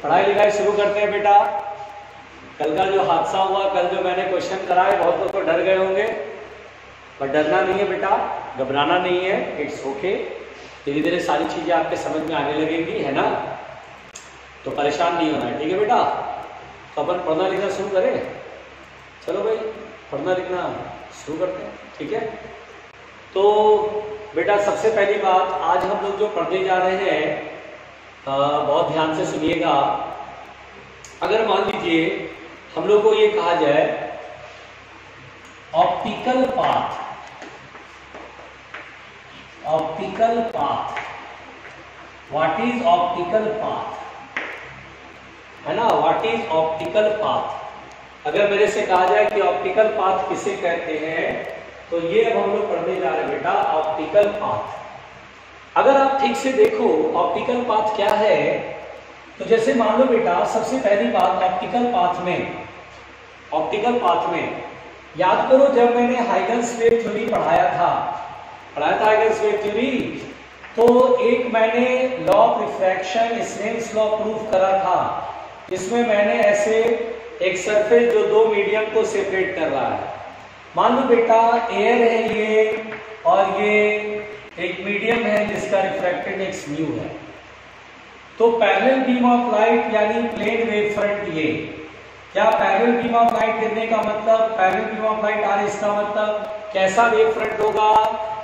पढ़ाई लिखाई शुरू करते हैं बेटा। कल का जो हादसा हुआ, कल जो मैंने क्वेश्चन कराए, बहुत लोग तो डर गए होंगे, पर डरना नहीं है बेटा, घबराना नहीं है, इट्स ओके। धीरे धीरे सारी चीजें आपके समझ में आने लगेंगी, है ना, तो परेशान नहीं होना है, ठीक है बेटा। तो अपन पढ़ना लिखना शुरू करें, चलो भाई पढ़ना लिखना शुरू करते हैं, ठीक है। तो बेटा सबसे पहली बात, आज हम लोग जो पढ़ने जा रहे हैं बहुत ध्यान से सुनिएगा। अगर मान लीजिए हम लोग को ये कहा जाए optical path, optical path, what is optical path, है ना, व्हाट इज ऑप्टिकल पाथ। अगर मेरे से कहा जाए कि ऑप्टिकल पाथ किसे कहते हैं, तो ये अब हम लोग पढ़ने जा रहे हैं बेटा ऑप्टिकल पाथ। अगर आप ठीक से देखो ऑप्टिकल पाथ क्या है, तो जैसे मान लो बेटा सबसे पहली बात ऑप्टिकल पाथ में, ऑप्टिकल पाथ में याद करो जब मैंने हाइगन्स वेव थ्योरी पढ़ाया था हाइगन्स वेव थ्योरी, तो एक मैंने law of refraction Snell's law proof करा था। इसमें मैंने ऐसे एक सरफेस जो दो मीडियम को सेपरेट कर रहा है, मान लो बेटा एयर है ये, और ये एक मीडियम है जिसका रिफ्रैक्टेड इंडेक्स म्यू है। तो पैरेलल बीम ऑफ लाइट यानी प्लेन वेव फ्रंट, ये क्या पैरेलल बीम ऑफ लाइट गिरने का मतलब, पैरेलल बीम ऑफ लाइट आ रही, इसका मतलब कैसा वेव फ्रंट होगा,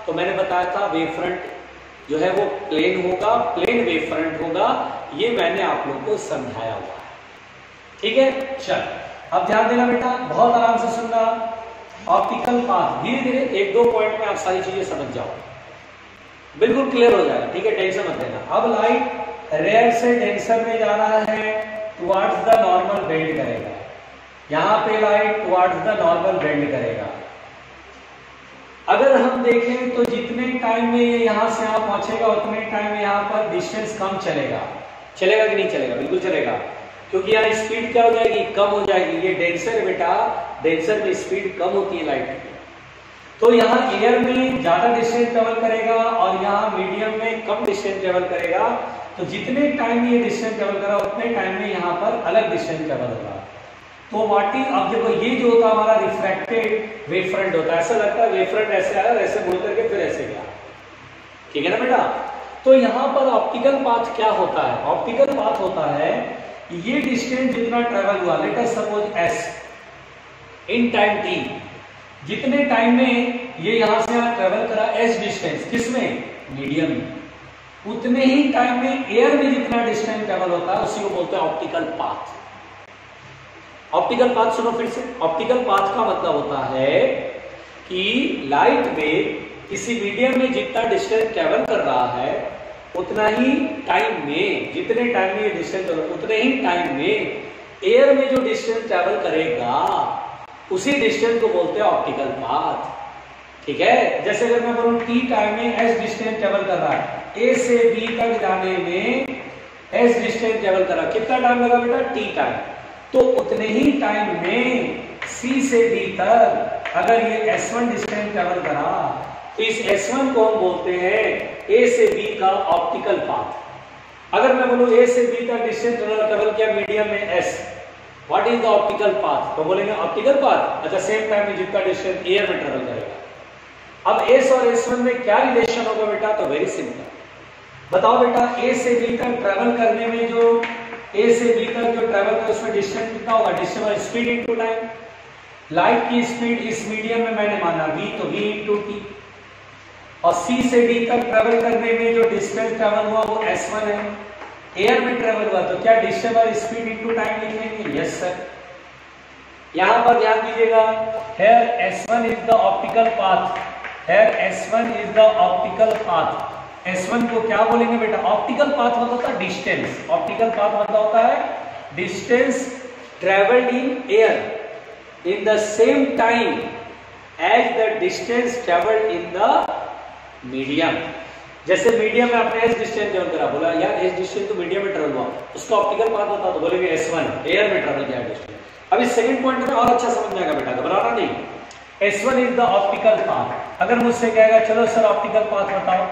तो मैंने बताया था वेव फ्रंट जो है वो प्लेन होगा, प्लेन वेव फ्रंट होगा, ये मैंने आप लोगों को समझाया हुआ है, ठीक है। चल अब ध्यान देना बेटा, बहुत आराम से सुनना। ऑप्टिकल पाथ धीरे धीरे एक दो पॉइंट में आप सारी चीजें समझ जाओ, बिल्कुल क्लियर हो जाएगा, ठीक है, टेंशन मत लेना। अब लाइट रेयर से डेंसर में जा रहा है, टुवर्ड्स द नॉर्मल बेंड करेगा, यहां पे light towards the normal bend करेगा। अगर हम देखें तो जितने टाइम में ये यहां से यहां पहुंचेगा उतने टाइम में यहां पर डिस्टेंस कम चलेगा, चलेगा कि नहीं चलेगा, बिल्कुल चलेगा, क्योंकि यहाँ स्पीड क्या हो जाएगी, कम हो जाएगी। ये डेंसर है बेटा, डेंसर में स्पीड कम होती है लाइट की, तो यहाँ एयर में ज्यादा डिस्टेंस ट्रेवल करेगा और यहाँ मीडियम में कम डिस्टेंस ट्रेवल करेगा। तो जितने टाइम में ये डिस्टेंस ट्रेवल करा उतने टाइम में यहाँ पर अलग डिस्टेंस ट्रेवल होगा। तो व्हाट इज, अब देखो ये जो होता है हमारा रिफ्रैक्टेड वेव फ्रंट होता है, ऐसा लगता है वेव फ्रंट ऐसे आया और ऐसे मुड़ करके फिर ऐसे गया, ठीक है ना बेटा। तो यहाँ पर ऑप्टिकल पाथ क्या होता है, ऑप्टिकल पाथ होता है ये डिस्टेंस जितना ट्रेवल हुआ, late us suppose S in time T, जितने टाइम में ये यहां से यहां ट्रेवल करा एस डिस्टेंस, किसमें, मीडियम में, उतने ही टाइम में एयर में जितना डिस्टेंस ट्रेवल होता है उसी को बोलते हैं ऑप्टिकल पाथ। ऑप्टिकल पाथ सुनो फिर से, ऑप्टिकल पाथ का मतलब होता है कि लाइट में किसी मीडियम में जितना डिस्टेंस ट्रेवल कर रहा है उतना ही टाइम में, जितने टाइम में ये डिस्टेंस उतने ही टाइम में एयर में जो डिस्टेंस ट्रेवल करेगा उसी डिस्टेंस को बोलते हैं ऑप्टिकल पाथ, ठीक है। जैसे अगर मैं बोलूं टी टाइम में एस डिस्टेंस ट्रेवल कर रहा है, ए से बी तक जाने में एस डिस्टेंस ट्रेवल कर रहा है, कितना टाइम लगा बेटा, टी टाइम, तो उतने ही टाइम में सी से डी तक अगर ये S1 डिस्टेंस ट्रेवल करा तो इस S1 को हम बोलते हैं ए से बी का ऑप्टिकल पाथ। अगर मैं बोलूं ए से बी तक डिस्टेंस ट्रेवल किया मीडियम में S, what is the optical path, तो बोलेंगे ऑप्टिकल पाथ, अच्छा सेम टाइम में जितना डिस्टेंस एयर में ट्रेवल करेगा। अब एस और S1 में क्या रिलेशन होगा बेटा, तो वेरी सिंपल, बताओ बेटा ए से बी तक ट्रेवल करने में जो ए से बी तक जो ट्रेवल कर उसमें डिस्टेंस कितना होगा, distance speed into time. Light की स्पीड इस मीडियम में मैंने माना v, तो v इनटू टी, और C से D तक ट्रेवल करने में जो डिस्टेंस ट्रेवल हुआ वो S1 है, एयर में ट्रेवल हुआ, तो क्या डिस्टेंस और स्पीड इनटू टाइम लिखेंगे, यस सर। यहां पर ध्यान दीजिएगा, here S1 is the optical path, here S1 is the optical path. S1 को क्या बोलेंगे बेटा, ऑप्टिकल पाथ मतलब होता है डिस्टेंस, ऑप्टिकल पाथ मतलब होता है distance travelled in air in the same time as the distance travelled in the medium. जैसे मीडियम में आपने एस डिस्टेंस ट्रेवल करा, बोला यार एस डिस्टेंस तो मीडियम में ट्रेवल हुआ, उसका ऑप्टिकल पाथ होता तो बोलेंगे S1 एयर में ट्रेवल किया डिस्टेंस। अब इस सेकंड पॉइंट में और अच्छा समझ में आएगा बेटा, घबराना नहीं। S1 is the optical path. अगर मुझसे कहेगा चलो सर ऑप्टिकल पाथ बताओ,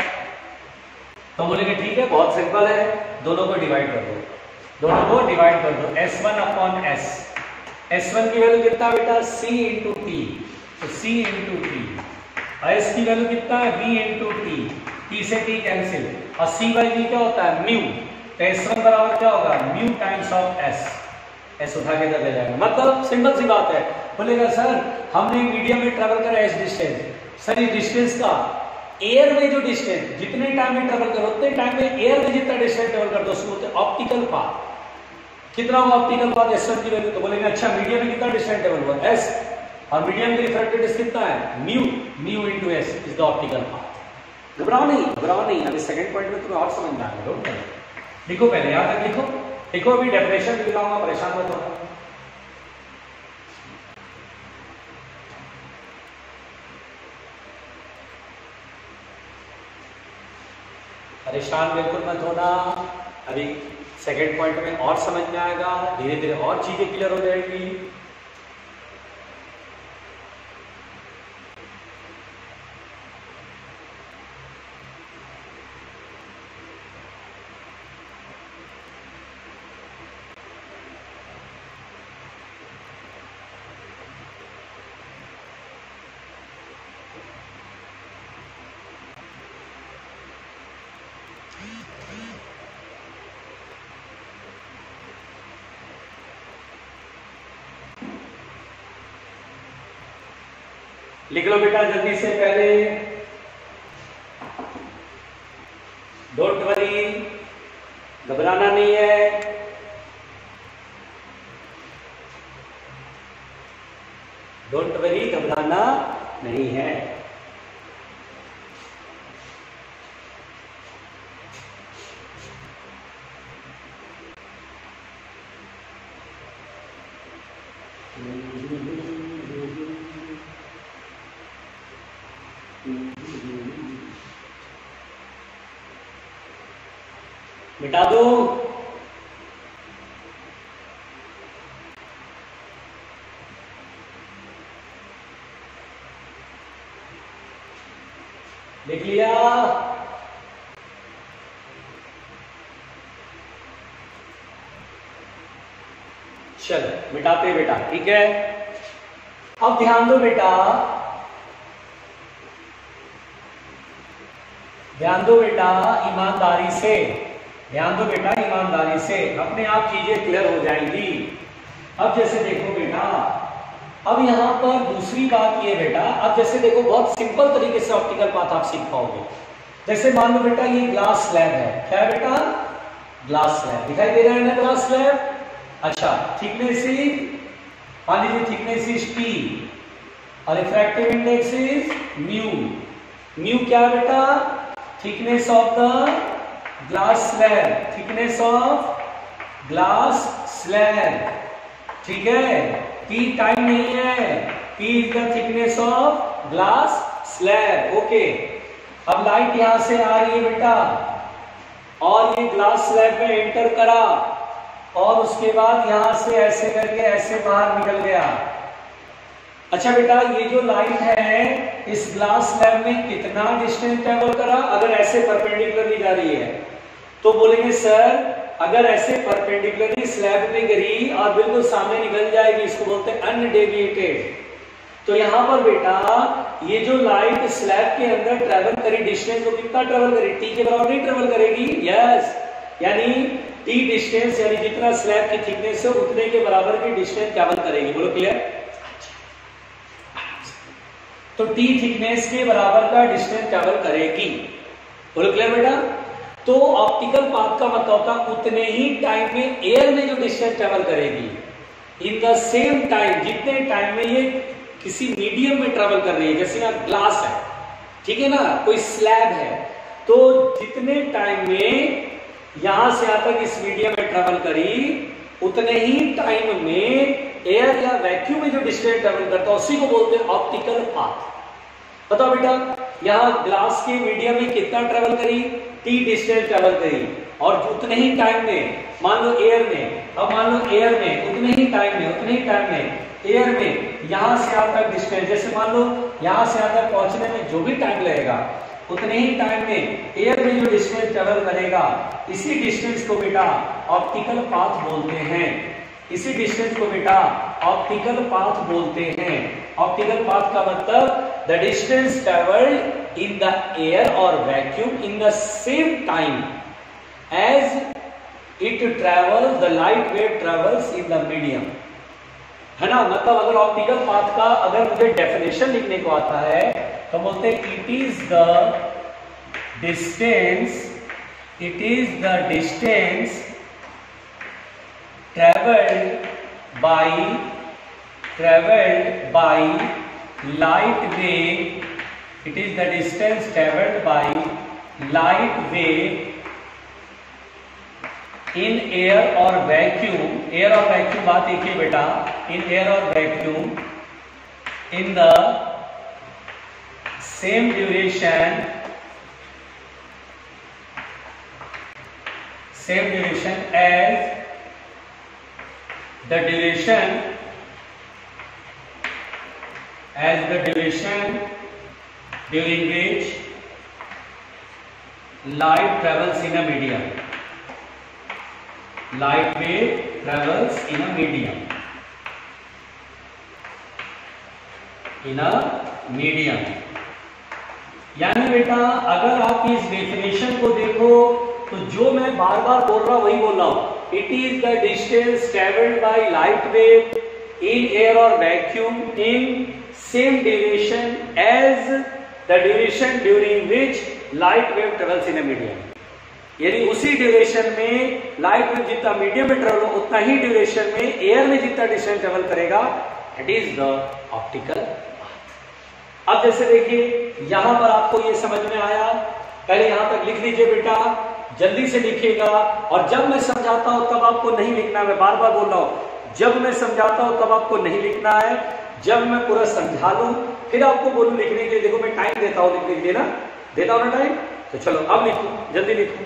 तो बोलेंगे ठीक है बहुत सिंपल है, दोनों को डिवाइड कर दो। दोनों को डिवाइड कर दो, S1 अपॉन S। S1 की वैल्यू कितना बेटा, C इंटू टी, तो C इंटू टी। S की वैल्यू कितना है, V इंटू टी, T से T कैंसिल, और C बाई V क्या होता है, म्यू। तो S1 बराबर क्या होगा, mu times of S। S उठा के इधर ले जाएगा। मतलब सिंपल सी बात है। बोलेगा सर हमने मीडियम में ट्रेवल करा इस डिस्टेंस, सर इस डिस्टेंस का एयर में जो डिस्टेंस जितने टाइम में ट्रेवल करो उतने टाइम में एयर में जितना डिस्टेंस ट्रेवल कर दो उसको बोलते हैं ऑप्टिकल पाथ। कितना हुआ ऑप्टिकल पाथ S1 की वैल्यू, तो बोलेंगे अच्छा मीडियम में कितना डिस्टेंस ट्रेवल हुआ, S, और मीडियम की रिफ्रैक्टिव इंडेक्स कितना है, mu, mu into S is the optical path. घबराओ नहीं, अभी सेकंड पॉइंट में तुम्हें और समझ में आएगा। डोंट वरी, लिखो पहले यहां तक लिखो, अभी डेफिनेशन लिख लाऊंगा, परेशान मत होना। परेशान बिल्कुल मत होना, अभी सेकंड पॉइंट में और समझ में आएगा, धीरे धीरे और चीजें क्लियर हो जाएगी। लिख लो बेटा जल्दी से, पहले डोंट वरी, घबराना नहीं है। डोंट वरी, घबराना नहीं है। मिटा दो, लिख लिया, चलो मिटाते बेटा, ठीक है। अब ध्यान दो बेटा, ईमानदारी से, ध्यान दो बेटा ईमानदारी से, अपने आप चीजें क्लियर हो जाएंगी। अब जैसे देखो बेटा, अब यहां पर दूसरी बात ये बेटा, अब जैसे देखो बहुत सिंपल तरीके से ऑप्टिकल पाथ आप सीख पाओगे। जैसे मान लो बेटा ये ग्लास स्लैब है, क्या है बेटा, ग्लास स्लैब, दिखाई दे रहा है ना ग्लास स्लैब। अच्छा, थिकनेस इज, मान लीजिए थिकनेस इज T और refractive index is mu. Mu क्या है बेटा, thickness of the glass slab, thickness of glass slab, ठीक है। T टाइम नहीं है, T is the thickness of glass slab, okay. अब लाइट यहां से आ रही है बेटा, और ये ग्लास स्लैब में एंटर करा, और उसके बाद यहां से ऐसे करके ऐसे बाहर निकल गया। अच्छा बेटा, ये जो लाइट है इस ग्लास स्लैब में कितना डिस्टेंस ट्रेवल करा, अगर ऐसे परपेंडिकुलरली जा रही है तो बोलेंगे सर अगर ऐसे परपेंडिकुलरली स्लैब पे गिरी और बिल्कुल सामने निकल जाएगी, इसको बोलते हैं अनडेविएटेड। तो यहां पर बेटा ये जो लाइट स्लैब के अंदर ट्रेवल करी डिस्टेंस, वो कितना ट्रेवल करी, T के बराबर नहीं ट्रेवल करेगी, यस, यानी T डिस्टेंस, यानी जितना स्लैब की थिकनेस है उतने के बराबर की डिस्टेंस ट्रेवल करेगी। बोलो क्लियर। तो T थिकनेस के बराबर का डिस्टेंस ट्रेवल करेगी। बोलो क्लियर बेटा। तो ऑप्टिकल पाथ का मतलब होता है उतने ही टाइम में एयर में जो डिस्टेंस ट्रेवल करेगी, इन द सेम टाइम, जितने टाइम में ये किसी मीडियम में ट्रेवल कर रही है, जैसे ना ग्लास है, ठीक है ना, कोई स्लैब है, तो जितने टाइम में यहां से यहां तक इस मीडियम में ट्रेवल करी, उतने ही टाइम में एयर या वैक्यूम में जो डिस्टेंस ट्रेवल करता है उसी को बोलते हैं ऑप्टिकल पाथ। बताओ बेटा, यहां ग्लास के मीडियम में कितना ट्रेवल करी, T डिस्टेंस ट्रेवल करी, और उतने ही टाइम में मान लो एयर में, अब मान लो एयर में उतने ही टाइम में एयर में यहां से यहां तक डिस्टेंस, जैसे मान लो यहां से यहां तक पहुंचने में जो भी टाइम लगेगा, उतने ही टाइम में एयर में जो डिस्टेंस ट्रेवल करेगा, इसी डिस्टेंस को बेटा ऑप्टिकल पाथ बोलते हैं। इसी डिस्टेंस को बेटा ऑप्टिकल पाथ बोलते हैं। ऑप्टिकल पाथ का मतलब the distance travelled in the air और vacuum in the same time as it travels the light wave travels in the medium, है ना। मतलब अगर ऑप्टिकल पाथ का अगर मुझे डेफिनेशन लिखने को आता है तो बोलते हैं it is the distance travelled by light wave, it is the distance travelled by light wave in air और वैक्यूम। एयर और वैक्यूम बात एक ही बेटा, इन एयर और vacuum in the same duration as the duration during which light travels in a medium. Light wave travels in a medium. यानी बेटा अगर आप इस डेफिनेशन को देखो तो जो मैं बार बार बोल रहा हूं वही बोल रहा हूं। It is the distance travelled by light wave in air और vacuum in same duration as the duration during which light wave travels in a medium. यानी उसी ड्यूरेशन में लाइट में जितना मीडियम में ट्रेवल हो उतना ही ड्यूरेशन में एयर में जितना डिस्टेंस ट्रेवल करेगा, it is the optical path. अब जैसे देखिए यहां पर आपको ये समझ में आया, पहले यहां तक लिख लीजिए बेटा, जल्दी से लिखिएगा। और जब मैं समझाता हूं तब आपको नहीं लिखना, मैं बार बार बोल रहा हूं, जब मैं समझाता हूं तब आपको नहीं लिखना है। जब मैं पूरा समझा लूं फिर आपको बोलूं लिखने के लिए। देखो मैं टाइम देता हूं लिखने के लिए ना, देता हूं ना टाइम, तो चलो अब लिखो, जल्दी लिखो।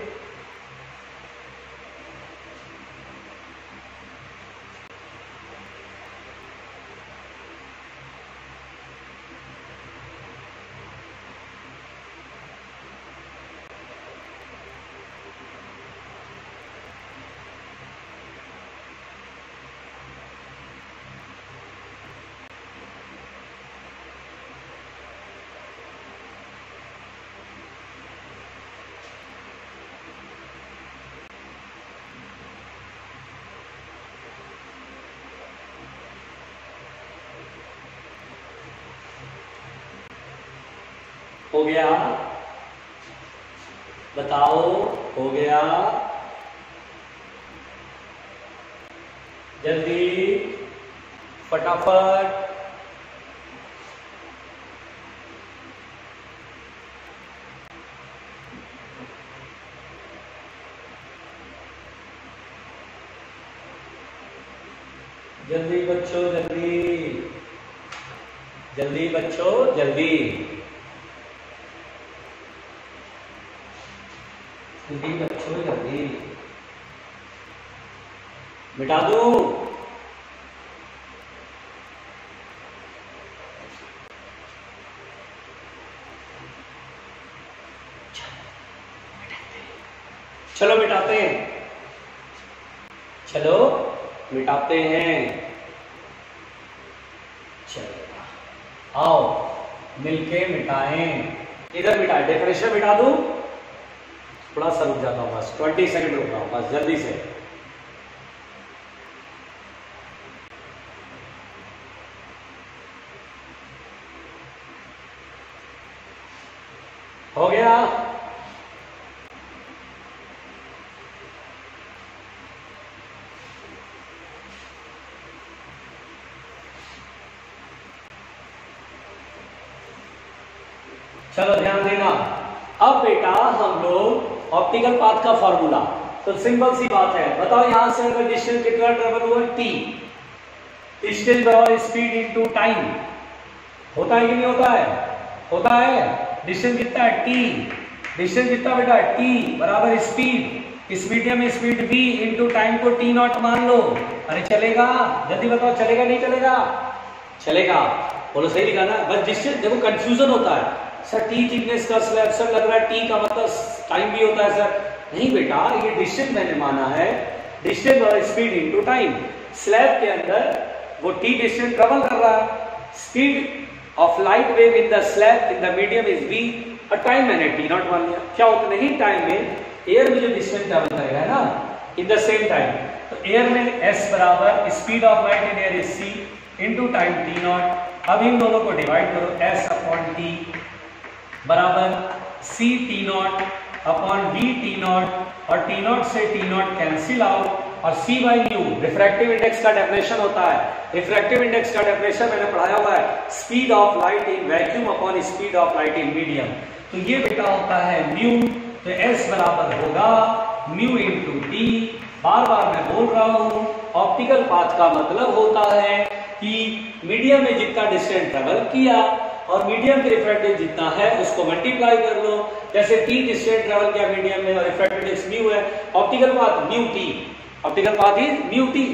हो गया? बताओ, हो गया? जल्दी, फटाफट। जल्दी बच्चों, जल्दी जल्दी बच्चों, जल्दी जल्दी बच्चों, जल्दी मिटा दो। चलो मिटाते हैं, चलो मिटाते हैं। चलो आओ मिलके मिटाएं। इधर मिटाए, डेफिनेशन मिटा दूं, थोड़ा सा रुक जाता हूं, बस 20 सेकंड रुक रहा हूं, बस जल्दी से। हो गया? चलो ध्यान देना। अब बेटा हम लोग ऑप्टिकल पाथ का फॉर्मूला, तो सिंपल सी बात है, बताओ यहां से अगर डिस्टेंस कितना ट्रेवल हुआ t, डिस्टेंस बराबर स्पीड इनटू टाइम, होता है कि नहीं होता है? होता है। डिस्टेंस कितना है? t, डिस्टेंस कितना बेटा? t बराबर स्पीड, इस मीडियम में स्पीड v इनटू टाइम को t नॉट मान लो। अरे चलेगा? जल्दी बताओ, चलेगा नहीं चलेगा? चलेगा, बोलो सही लिखा ना। बस डिस्टेंस देखो कंफ्यूजन होता है, सर टी थिकनेस का स्लैब, सर लग रहा है टी का मतलब टाइम भी होता है सर। नहीं बेटा, ये डिस्टेंस मैंने माना है, डिस्टेंस और स्पीड इनटू टाइम। स्लैब के अंदर वो टी डिस्टेंस ट्रेवल कर रहा है, speed of light wave in the slab in the medium is v और टाइम मैंने टी नॉट मान लिया। क्या उतने ही टाइम में एयर में जो डिस्टेंस ट्रेवल करेगा है ना इन द सेम टाइम, तो एयर में s बराबर speed of light in air is c into time t not. अब इन दोनों को डिवाइड करो, s अपॉन t बराबर c t not upon v t not, और t नॉट से t नॉट कैंसिल आउट, और c by u refractive index का definition होता है। रिफ्रैक्टिव इंडेक्स का डेफिनेशन मैंने पढ़ाया हुआ है, speed of light in vacuum upon speed of light in medium. तो ये बेटा होता है म्यू, तो s बराबर होगा म्यू इंटू टी। बार बार मैं बोल रहा हूं, ऑप्टिकल पाथ का मतलब होता है कि मीडियम में जितना डिस्टेंस ट्रेवल किया और मीडियम के रिफ्रैक्टिव जितना है उसको मल्टीप्लाई कर लो। जैसे टी डिस्टेंस ट्रेवल किया मीडियम में और रिफ्रैक्टिव इंडेक्स म्यू है, optical path mu T, optical path is mu T.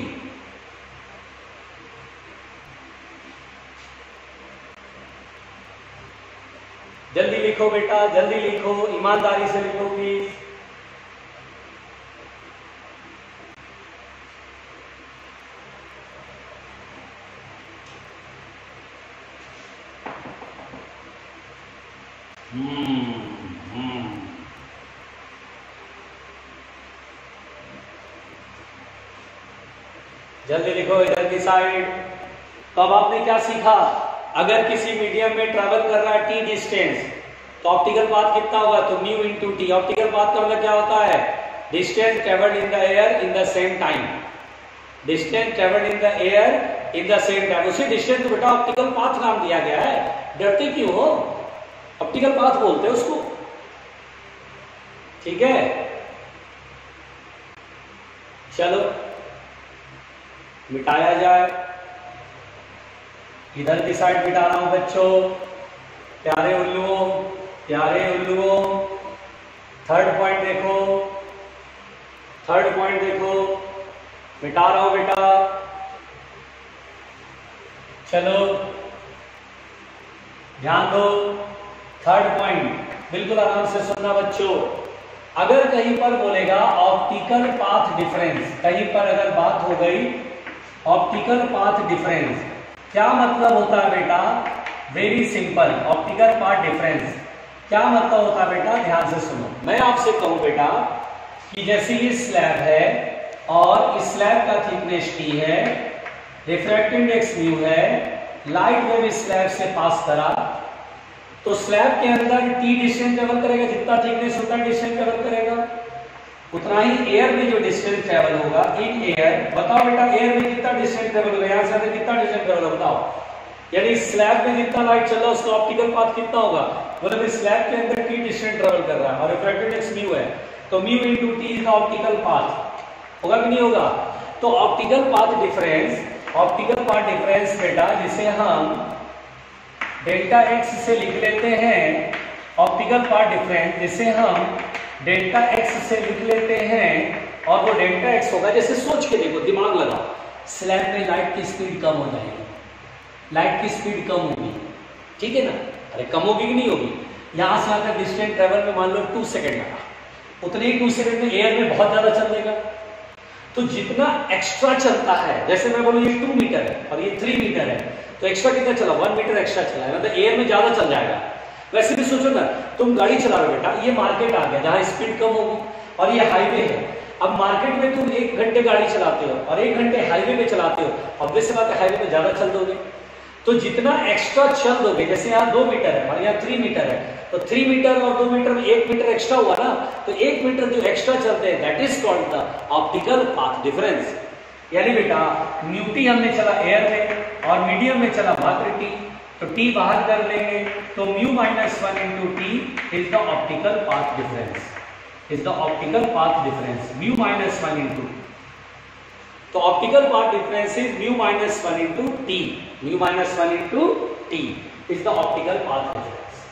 जल्दी लिखो बेटा, जल्दी लिखो, ईमानदारी से लिखो प्लीज। जल्दी लिखो इधर की साइड। तो अब आपने क्या सीखा, अगर किसी मीडियम में ट्रैवल कर रहा है टी डिस्टेंस, तो ऑप्टिकल पाथ कितना होगा, तो mu into T. Optical path का मतलब क्या होता है, distance travelled in the air in the same time, distance travelled in the air in the same time. उसी डिस्टेंस को बेटा ऑप्टिकल पाथ नाम दिया गया है, डरते क्यों हो, ऑप्टिकल पाथ बोलते हैं उसको, ठीक है। चलो मिटाया जाए, इधर की साइड मिटा रहा हूं बच्चों, प्यारे उल्लुओं, प्यारे उल्लुओं। थर्ड पॉइंट देखो, थर्ड पॉइंट देखो, मिटा रहा हूं बेटा। चलो ध्यान दो, थर्ड पॉइंट बिल्कुल आराम से सुनना बच्चों। अगर कहीं पर बोलेगा ऑप्टिकल पाथ डिफरेंस, कहीं पर अगर बात हो गई ऑप्टिकल पाथ डिफरेंस, क्या मतलब होता है बेटा, very simple. Optical path difference क्या मतलब होता है बेटा, ध्यान से सुनो। मैं आपसे कहूं बेटा कि जैसे ये स्लैब है और इस स्लैब का थिकनेस टी है, रिफ्रैक्टिव इंडेक्स म्यू है, लाइट वेव स्लैब से पास करा, तो स्लैब के अंदर टी डिस्टेंस ट्रेवल करेगा, जितना थिकनेस होता है डिस्टेंस ट्रेवल करेगा, उतना ही एयर में जो डिस्टेंस ट्रेवल होगा इन एयर। बताओ बेटा एयर में कितना डिस्टेंस ट्रेवल होगा, यहां से कितना डिस्टेंस ट्रेवल होगा बताओ, यानी स्लैब में जितना लाइट चल रहा है उसका ऑप्टिकल पाथ कितना होगा, मतलब इस स्लैब के अंदर टी डिस्टेंस ट्रेवल कर रहा है और रिफ्रैक्टिव इंडेक्स म्यू है, तो mu into T is the optical path, होगा कि नहीं होगा। तो optical path difference, optical path difference बेटा जिसे हम डेल्टा एक्स से लिख लेते हैं, ऑप्टिकल पाथ डिफरेंस जिसे हम डेल्टा एक्स से लिख लेते हैं, और वो डेल्टा एक्स होगा, जैसे सोच के देखो, दिमाग लगाओ, स्लैब में लाइट की स्पीड कम हो जाएगी, लाइट की स्पीड कम होगी, ठीक है ना, अरे कम होगी कि नहीं होगी, यहां से आकर डिस्टेंस ट्रेवल में मान लो 2 सेकंड लगा, उतने ही 2 सेकंड में एयर में बहुत ज्यादा चल देगा। तो जितना एक्स्ट्रा चलता है, जैसे मैं बोलूं ये 2 मीटर है और ये 3 मीटर है, तो एक्स्ट्रा कितना चला, 1 मीटर एक्स्ट्रा चला है, मतलब एयर में ज्यादा चल जाएगा। वैसे भी सोचो ना, तुम गाड़ी चला रहे हो बेटा, ये मार्केट आ गया जहां स्पीड कम होगी और ये हाईवे है, अब मार्केट में तुम 1 घंटे गाड़ी चलाते हो और 1 घंटे हाईवे पे चलाते हो, ऑब्वियस बात है हाईवे में ज्यादा चल दोगे, तो जितना एक्स्ट्रा चल दोगे, जैसे यहाँ 2 मीटर है और यहाँ 3 मीटर है, तो 3 मीटर और 2 मीटर में 1 मीटर एक्स्ट्रा हुआ ना, तो 1 मीटर जो एक्स्ट्रा चलते हैं that is called the optical path difference. यानी बेटा म्यू टी हमने चला एयर में और मीडियम में चला मात्र टी, तो टी बाहर कर लेंगे, तो mu minus 1 into t is the optical path difference, is the optical path difference, mu minus 1 into, तो optical path difference is mu minus 1 into t, mu minus 1 into t is the optical path difference.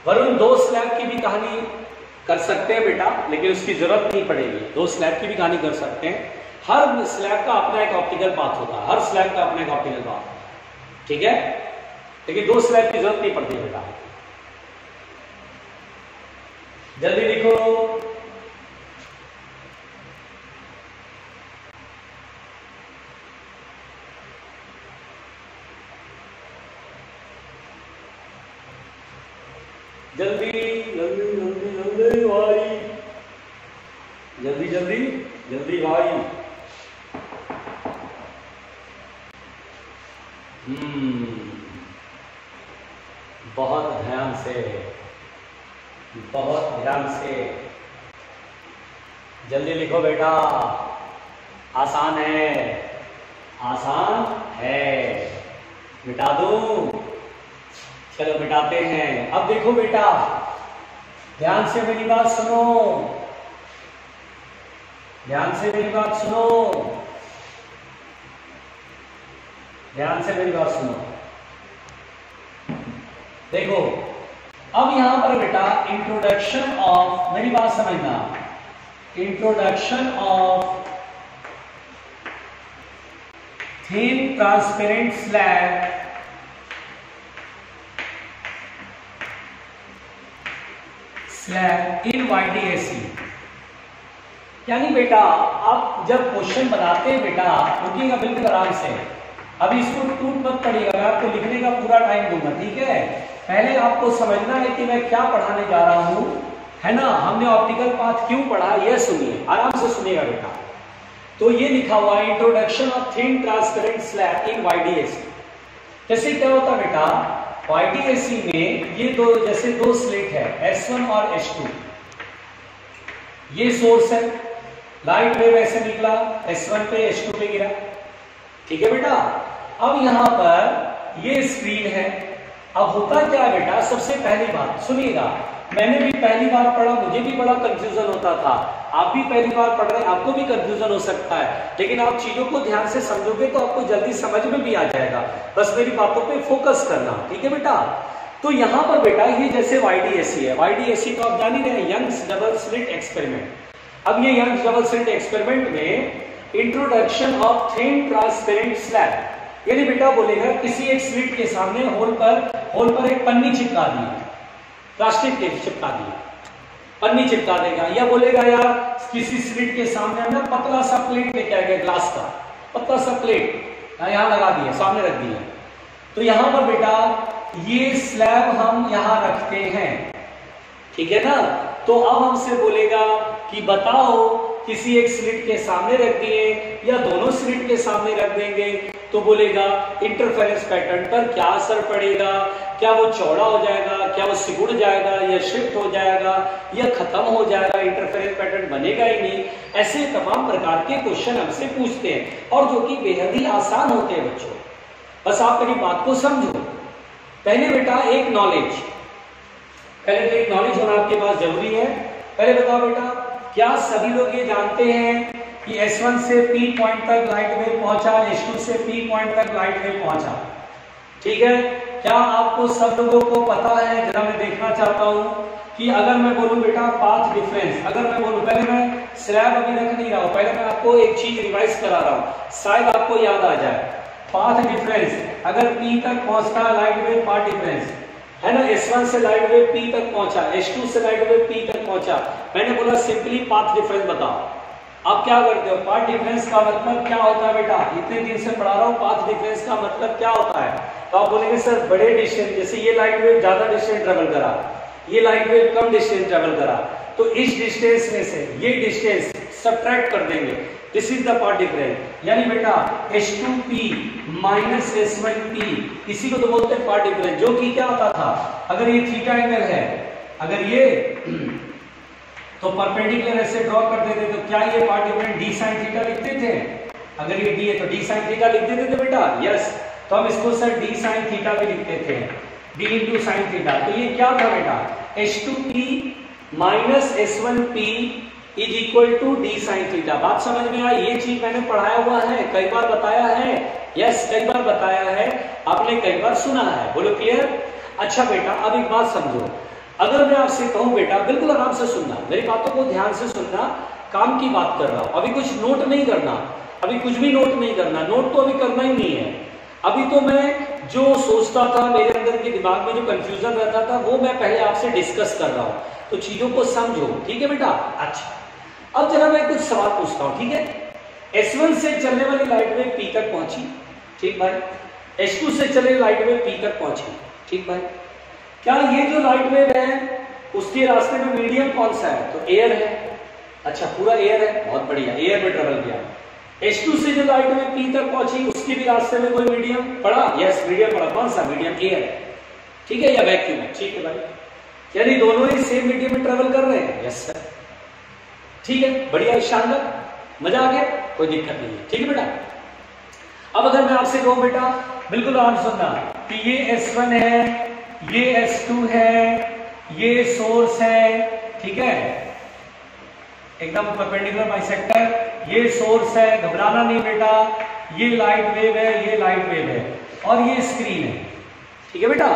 वरुण 2 slab की भी कहानी कर सकते हैं बेटा, लेकिन उसकी जरूरत नहीं पड़ेगी, 2 स्लैब की भी कहानी कर सकते हैं। हर स्लैब का अपना एक ऑप्टिकल पाथ होता है, हर स्लैब का अपना एक ऑप्टिकल पाथ, ठीक है, लेकिन 2 स्लैब की जरूरत नहीं पड़ती बेटा। जल्दी लिखो। जल्दी जल्दी जल्दी जल्दी भाई, जल्दी जल्दी जल्दी भाई। बहुत ध्यान से, बहुत ध्यान से जल्दी लिखो बेटा। आसान है, आसान है, मिटा दूं? चलो मिटाते हैं। अब देखो बेटा, ध्यान से मेरी बात सुनो, ध्यान से मेरी बात सुनो, ध्यान से मेरी बात सुनो। देखो अब यहां पर बेटा इंट्रोडक्शन ऑफ, मेरी बात समझना, introduction of thin transparent slab in YDAC। यानी बेटा आप जब क्वेश्चन बनाते हैं बेटा, रुकिएगा बिल्कुल आराम से, अभी इसको टूट मत पड़ेगा, मैं आपको लिखने का पूरा टाइम दूंगा, ठीक है। पहले आपको समझना है कि मैं क्या पढ़ाने जा रहा हूं, है ना। हमने ऑप्टिकल पाथ क्यों पढ़ा, यह सुनिए, आराम से सुनिएगा बेटा। तो ये लिखा हुआ है introduction of thin transparent slab in YDAC। जैसे क्या होता बेटा, YDAC में ये दो, जैसे 2 स्लिट है S1 और S2, ये सोर्स है, लाइट वेव ऐसे निकला, S1 पे S2 पे गिरा, ठीक है बेटा। अब यहां पर ये स्क्रीन है। अब होता क्या है बेटा, सबसे पहली बात सुनिएगा, मैंने भी पहली बार पढ़ा, मुझे भी बड़ा कंफ्यूजन होता था, आप भी पहली बार पढ़ रहे हैं, आपको भी कंफ्यूजन हो सकता है, लेकिन आप चीजों को ध्यान से समझोगे तो आपको जल्दी समझ में भी आ जाएगा। बस मेरी बातों पे फोकस करना, ठीक है बेटा। तो यहां पर बेटा ये जैसे YDAC है, YDAC तो आप जान ही रहे हैं, यंग्स डबल स्लिट एक्सपेरिमेंट। अब ये यंग्स डबल स्लिट एक्सपेरिमेंट में introduction of thin transparent slab, यानी बेटा बोलेगा किसी एक स्लिट के सामने होल पर एक पन्नी चिपका दी, प्लास्टिक टेप चिपका दी, पन्नी चिपका देगा, या बोलेगा यार किसी स्लिट के सामने हमने पतला सा प्लेट लेके आ गया, ग्लास का पतला सा प्लेट यहां लगा दिया, सामने रख दिया। तो यहां पर बेटा ये स्लैब हम यहां रखते हैं, ठीक है ना। तो अब हमसे बोलेगा कि बताओ किसी एक स्लिट के सामने रख दिए या दोनों स्लिट के सामने रख देंगे, तो बोलेगा इंटरफेरेंस पैटर्न पर क्या असर पड़ेगा, क्या वो चौड़ा हो जाएगा, क्या वो सिकुड़ जाएगा, या शिफ्ट हो जाएगा, या खत्म हो जाएगा, इंटरफेरेंस पैटर्न बनेगा ही नहीं। ऐसे तमाम प्रकार के क्वेश्चन हमसे पूछते हैं, और जो कि बेहद ही आसान होते हैं बच्चों। बस आप मेरी बात को समझो। पहले बेटा एक नॉलेज, पहले तो एक नॉलेज होना आपके पास जरूरी है। पहले बताओ बेटा, क्या सभी लोग ये जानते हैं कि S1 से P पॉइंट तक लाइट वेव पहुंचा, S2 से P पॉइंट तक लाइट वेव पहुंचा, ठीक है। क्या आपको सब लोगों को पता है, जरा मैं देखना चाहता हूं कि अगर मैं बोलूं बेटा पाथ डिफरेंस, अगर मैं बोलूं, पहले मैं स्लैब अभी रख नहीं रहा हूं, पहले मैं आपको एक चीज रिवाइज करा रहा हूं, शायद आपको याद आ जाए। पाथ डिफरेंस, अगर P तक पहुंचता लाइट वेव, पाथ डिफरेंस है ना, S1 से लाइट वेव P तक पहुंचा, S2 से लाइट वेव P तक पहुंचा, मैंने बोला सिंपली पाथ डिफरेंस बताओ। आप क्या करते हो, पाथ डिफरेंस का मतलब क्या होता है बेटा, इतने दिन से पढ़ा रहा हूं, पाथ डिफरेंस का मतलब क्या होता है। तो आप बोलेंगे सर बड़े डिस्टेंस, जैसे ये लाइट वेव ज्यादा डिस्टेंस ट्रेवल करा, ये लाइट वेव कम डिस्टेंस ट्रेवल करा, तो इस डिस्टेंस में से ये डिस्टेंस सब्ट्रैक्ट कर देंगे, this is the path difference. यानी बेटा H2P माइनस S1P, इसी को तो बोलते हैं पाथ डिफरेंस, जो कि क्या होता था, अगर ये थीटा एंगल है, अगर ये तो परपेंडिकुलर ऐसे ड्रॉ कर देते तो क्या ये path difference d sin theta लिखते थे, अगर ये d है तो d sin थीटा लिख देते थे बेटा, यस। तो हम इसको सर d sin थीटा भी लिखते थे, d into sin थीटा। तो ये क्या था बेटा, H2P minus S1P is equal to d sin theta. बात समझ में आई, ये चीज मैंने पढ़ाया हुआ है, कई बार बताया है, यस कई बार बताया है, आपने कई बार सुना है, बोलो क्लियर। अच्छा बेटा अब एक बात समझो, अगर मैं आपसे कहूं बेटा, बिल्कुल आराम से सुनना, मेरी बातों को ध्यान से सुनना, काम की बात कर रहा हूं, अभी कुछ नोट नहीं करना, अभी कुछ भी नोट नहीं करना, नोट तो अभी करना ही नहीं है, अभी तो मैं जो सोचता था, मेरे अंदर के दिमाग में जो कंफ्यूजन रहता था, वो मैं पहले आपसे डिस्कस कर रहा हूं, तो चीजों को समझो, ठीक है बेटा। अच्छा, अब जरा मैं कुछ सवाल पूछता हूं, ठीक है। S1 से चलने वाली लाइट वेव P तक पहुंची, ठीक भाई। S2 से चले लाइट वेव P तक पहुंची, ठीक भाई। क्या ये जो लाइट वेव है उसके रास्ते में मीडियम कौन सा है? तो एयर है। अच्छा, पूरा एयर है, बहुत बढ़िया, एयर में ट्रेवल किया। H2 से जो लाइट वेव P तक पहुंची उसके भी रास्ते में कोई मीडियम पड़ा? यस, मीडियम पड़ा। कौन सा मीडियम? एयर, ठीक है, या वैक्यूम है? ठीक है भाई, यानी दोनों ही सेम मीडियम में ट्रेवल कर रहे हैं। यस सर, ठीक है, बढ़िया, शानदार, मजा आ गया, कोई दिक्कत नहीं है, ठीक है बेटा। अब अगर मैं आपसे कहूं बेटा, बिल्कुल आप सुनना कि ये S1 है, ये S2 है, ये सोर्स है, ठीक है, एकदम परपेंडिकुलर बाइसेक्टर, ये सोर्स है, घबराना नहीं बेटा, ये लाइट वेव है, ये लाइट वेव है, और ये स्क्रीन है, ठीक है बेटा।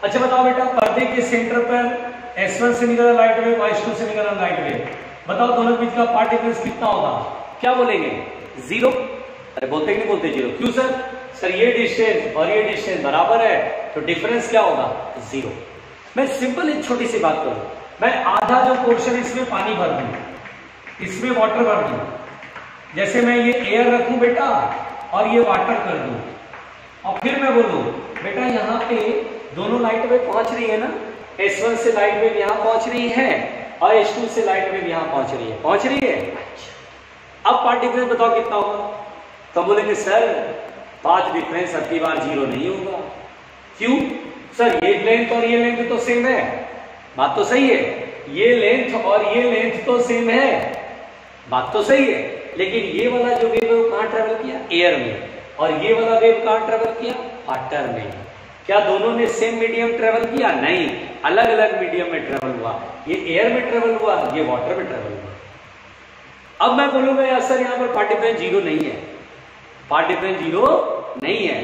अच्छा बताओ बेटा, पर्दे के सेंटर पर S1 से निकला लाइट वेव, S2 से निकला लाइट वेव, बताओ दोनों के बीच का पार्ट डिफरेंस कितना होगा? क्या बोलेंगे? जीरो। अरे बोलते नहीं बोलते जीरो? क्यों सर? सर ये डिस्टेंस और ये डिस्टेंस बराबर है, तो डिफरेंस क्या होगा? जीरो। मैं सिंपल एक छोटी सी बात करूं, मैं आधा जो पोर्शन इसमें पानी भर दूं, इसमें वाटर भर दूं, जैसे मैं ये एयर रखूं बेटा और ये वाटर कर दूं, और फिर मैं बोलूं बेटा यहाँ पे दोनों लाइट वेव पहुंच रही है ना, S1 से लाइट वेव यहाँ पहुंच रही है और S2 से लाइट वेव यहाँ पहुंच रही है, पहुंच रही है। अब पार्ट डिफरेंस बताओ कितना होगा? तो बोलेंगे सर पांच डिफरेंस अब की बार जीरो नहीं होगा। क्यों सर? ये लेंथ और ये लेंथ तो सेम है, बात तो सही है, ये लेंथ और ये लेंथ तो सेम है, बात तो सही है, लेकिन ये वाला जो वेव है वो कहां ट्रेवल किया? एयर में, और ये वाला वेव कहां ट्रेवल किया? वाटर में। क्या दोनों ने सेम मीडियम ट्रेवल किया? नहीं, अलग अलग मीडियम में ट्रेवल हुआ, ये एयर में ट्रेवल हुआ, ये वाटर में ट्रेवल हुआ। अब मैं बोलूंगा यार सर यहाँ पर पार्ट डिफरेंस जीरो नहीं है, पार्ट डिफरेंस जीरो नहीं है,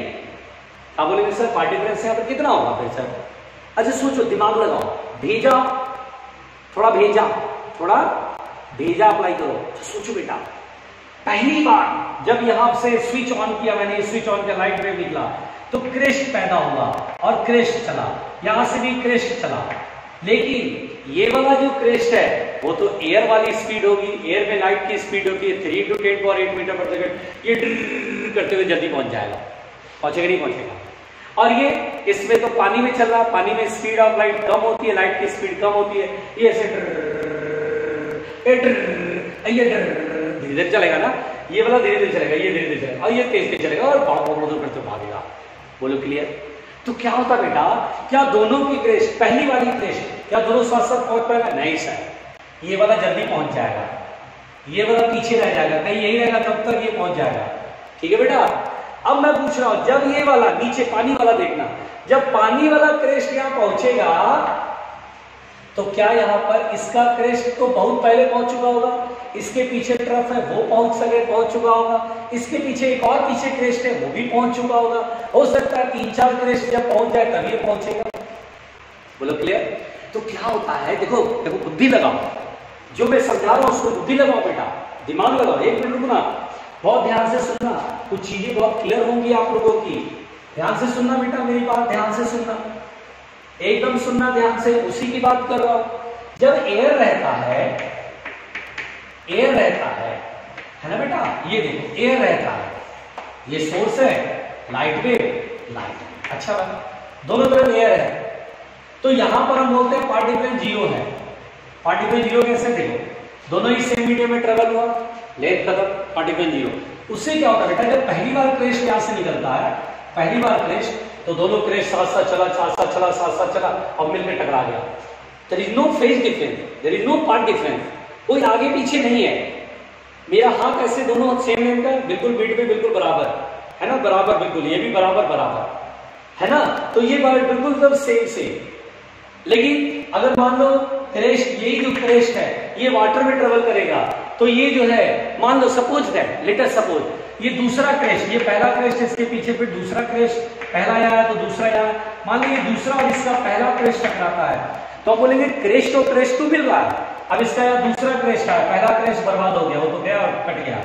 क्या बोलेंगे सर? पार्ट डिफरेंस यहाँ पर कितना होगा फिर सर? अच्छा सोचो, दिमाग लगाओ, भेजा थोड़ा, भेजा थोड़ा, भेजा अप्लाई करो। सोचो बेटा, पहली बार जब यहां से स्विच ऑन किया मैंने, स्विच ऑन किया, लाइट वेव निकला, तो क्रेस्ट पैदा हुआ और क्रेस्ट चला, यहां से भी क्रेस्ट चला, लेकिन ये वाला जो क्रेस्ट है वो तो एयर वाली स्पीड होगी, एयर में लाइट की स्पीड होती है 3 × 10⁸ मीटर पर सेकंड, ये ड्र करते हुए जल्दी पहुंच जाएगा, पहुंचेगा नहीं पहुंचेगा। और ये इसमें तो पानी में चल रहा, पानी में स्पीड ऑफ लाइट कम होती है, लाइट की स्पीड कम होती है, ये ऐसे धीरे धीरे चलेगा ना, ये वाला धीरे धीरे चलेगा, ये धीरे धीरे चलेगा, और ये तेज तेज चलेगा और बाउंड करते भागेगा। बोलो क्लियर? तो क्या होता बेटा, क्या दोनों की क्रेस्ट, पहली वाली क्रेस्ट, क्या दोनों साथ साथ पहुंच पाएगा? नहीं सर, ये वाला जल्दी पहुंच जाएगा, ये वाला पीछे रह जाएगा, कहीं यही रहेगा तब तक ये पहुंच जाएगा, ठीक है बेटा। अब मैं पूछ रहा हूं, जब ये वाला नीचे पानी वाला देखना, जब पानी वाला क्रेस्ट यहां पहुंचेगा तो क्या यहां पर इसका क्रेस्ट तो बहुत पहले पहुंच चुका होगा, इसके पीछे ट्रफ है वो पहुंच चुका होगा, इसके पीछे एक और पीछे क्रेस्ट है वो भी पहुंच चुका होगा, हो सकता है 3-4 क्रेस्ट जब पहुंच जाए तब ये पहुंचेगा। बोलो क्लियर? तो क्या होता है, देखो देखो, बुद्धि लगाओ, जो मैं समझा रहा हूं उसको बुद्धि लगाओ बेटा, दिमाग लगाओ। एक मिनट रुकना, बहुत ध्यान से सुनना, कुछ चीजें बहुत क्लियर होंगी आप लोगों की, ध्यान से सुनना बेटा, मेरी बात ध्यान से सुनना, एकदम सुनना ध्यान से, उसी की बात कर रहा हूं। जब एयर रहता है, एयर रहता है ना बेटा, ये देखो एयर रहता है, ये सोर्स है, लाइट वेव, लाइट, अच्छा दोनों तरफ एयर है, तो यहां पर हम बोलते हैं पार्ट डिफरेंस जीरो है। पार्ट डिफरेंस जीरो कैसे? देखो दोनों ही सेम मीडियम में ट्रेवल हुआ, लेंथ खत्म, पार्ट डिफरेंस जीरो। उससे क्या होता है बेटा, जब पहली बार क्रेस्ट यहां से निकलता है, पहली बार क्रेस्ट, तो दोनों क्रेस्ट साथ साथ चला, साथ साथ चला, साथ साथ चला और मिलकर टकरा गया। There is no phase difference, there is no path difference, कोई आगे पीछे नहीं है। मेरा हाथ ऐसे दोनों सेम लेंथ का, बिल्कुल बीट में बिल्कुल बराबर है ना, बराबर बिल्कुल, ये भी बराबर बराबर है ना, तो ये बिल्कुल सब सेम सेम। लेकिन अगर मान लो क्रेस्ट, यही जो क्रेस्ट है ये वाटर में ट्रेवल करेगा, तो ये जो है मान लो suppose that, let us suppose, ये दूसरा क्रेस्ट, ये पहला क्रेस्ट, इसके पीछे फिर दूसरा क्रेस्ट, पहला आया तो दूसरा आया, मान लो ये दूसरा और इसका पहला क्रेस्ट टकराता है, तो आप बोलेंगे क्रेस्ट और क्रेस्ट तो मिल रहा है। अब इसका यहाँ दूसरा क्रेस्ट आया, पहला क्रेस्ट बर्बाद हो गया, वो तो गया और कट गया,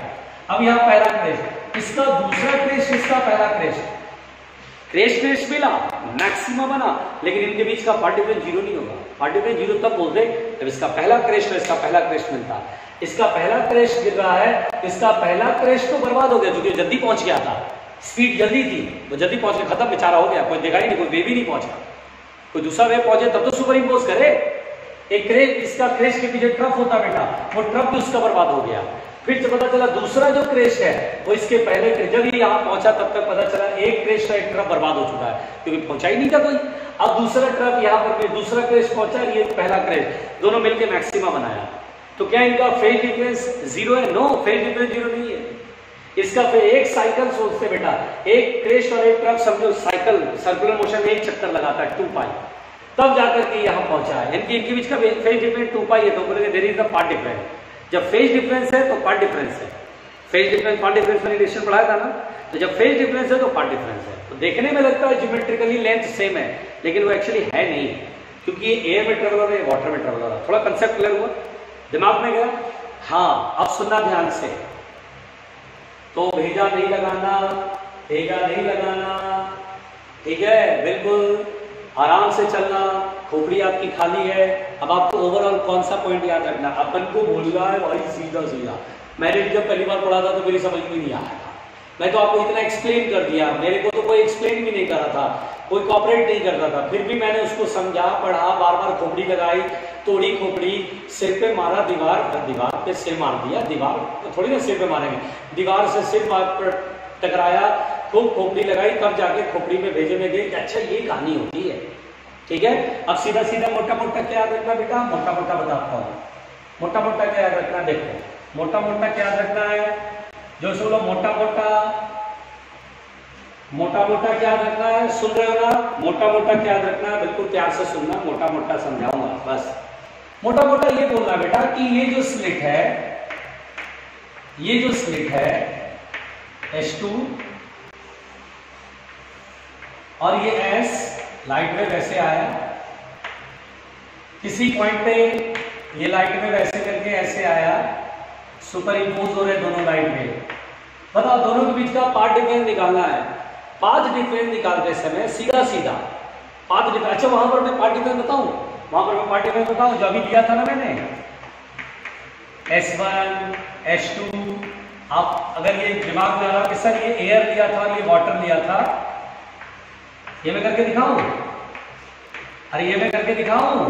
अब यहाँ पहला क्रेस्ट, इसका दूसरा क्रेस्ट, इसका पहला क्रेस्ट, क्रेस्ट क्रेस्ट मिला, मैक्सिमा बना, लेकिन इनके बीच का पार्ट डिफरेंस जीरो नहीं होगा। पार्ट डिफरेंस जीरो तब बोलते जब इसका पहला क्रेस्ट और इसका पहला क्रेस्ट मिलता। इसका पहला क्रेस्ट गिर रहा है, इसका पहला क्रेस्ट तो बर्बाद हो गया क्योंकि जल्दी पहुंच गया था, स्पीड जल्दी थी, वो जल्दी पहुंच के खत्म, बेचारा हो गया, कोई देखा ही नहीं, कोई वेव ही नहीं पहुंचा। कोई दूसरा वेव पहुंचे तब तो सुपर इंपोज करे। एक क्रेस्ट, इसका क्रेस्ट के पीछे ट्रफ होता बेटा, वो ट्रफ भी उसका बर्बाद हो गया। फिर से पता चला दूसरा जो क्रेस्ट है वो इसके पहले, जब ये यहाँ पहुंचा तब तक पता चला एक क्रेस्ट और एक ट्रफ बर्बाद हो चुका है क्योंकि पहुंचा ही नहीं था कोई। अब दूसरा ट्रफ यहाँ पर दूसरा क्रेस्ट पहुंचा, ये पहला क्रेस्ट, दोनों मिलकर मैक्सिमा बनाया। तो क्या इनका फेज डिफरेंस जीरो है? नो, फेज डिफरेंस जीरो नहीं है। इसका एक साइकिल सोचते बेटा, एक क्रेस्ट और एक ट्रफ समझो साइकिल, सर्कुलर मोशन में एक चक्कर लगाता है 2 पाई, तब जाकर के यहाँ पहुंचा है। इनके बीच का फेज डिफरेंस 2 पाई है, तो बोलेंगे there is the path difference. जब फेज डिफरेंस है तो पार्ट डिफरेंस है। फेज डिफरेंस पार्ट डिफरेंस मैंने डिस्टेंस पढ़ाया था ना, तो जब फेज डिफरेंस है तो पार्ट डिफरेंस है। तो देखने में लगता है ज्योमेट्रिकली लेंथ सेम है, लेकिन वो एक्चुअली है नहीं, क्योंकि ये एयर में ट्रेवल हो रहा है, वाटर में ट्रेवल हो रहा है। थोड़ा कंसेप्ट क्लियर हुआ, दिमाग में गया? हाँ, अब सुनना ध्यान से। तो भेजा नहीं लगाना, भेजा नहीं लगाना, ठीक है, बिल्कुल आराम से चलना, खोपड़ी आपकी खाली है। अब आपको ओवरऑल कौन सा पॉइंट याद रखना? अपन को बोल रहा है भाई सीधा सीधा, मैंने जब पहली बार पढ़ा था तो मेरी समझ में नहीं आया था, मैं तो आपको इतना एक्सप्लेन कर दिया, मेरे को तो कोई एक्सप्लेन भी नहीं करा था, कोई कॉपरेट नहीं करता था, फिर भी मैंने उसको समझा, पढ़ा, बार बार खोपड़ी लगाई, तोड़ी खोपड़ी, सिर पे मारा, दीवार पे सिर मार दिया, दीवार थोड़ी ना सिर पे मारेंगे, दीवार से सिर पर टकराया, खूब खोपड़ी लगाई, तब जाके खोपड़ी में भेजे में गई कि अच्छा ये कहानी होती है। ठीक है, अब सीधा सीधा मोटा मोटा क्या याद रखना बेटा? मोटा मोटा बताता हूँ, मोटा मोटा क्या याद रखना? देखो, मोटा मोटा क्या याद रखना है? जो सुनो मोटा मोटा, मोटा मोटा क्या याद रखना है? सुन रहे हो ना? मोटा मोटा क्या याद रखना है? बिल्कुल प्यार से सुनना, मोटा मोटा समझाऊंगा बस। मोटा मोटा ये बोलना बेटा कि ये जो स्लिट है, ये जो स्लिट है H2 और ये S, लाइट वेव ऐसे आया, किसी पॉइंट पे ये लाइट वेव ऐसे करके ऐसे आया, सुपर इंपोज हो रहे दोनों लाइट वेव। बताओ दोनों के बीच का पाथ डिफरेंस निकालना है। पाथ डिफरेंस निकालते समय सीधा सीधा पाथ डिफरेंस, अच्छा वहां पर मैं पाथ डिफरेंस बताऊं, वहां पर मैं पाथ डिफरेंस बताऊं जो अभी दिया था ना मैंने, S1 H2। आप अगर ये दिमाग में आ रहा कि सर ये एयर लिया था, ये वाटर लिया था, ये मैं करके दिखाऊं? अरे ये मैं करके दिखाऊं?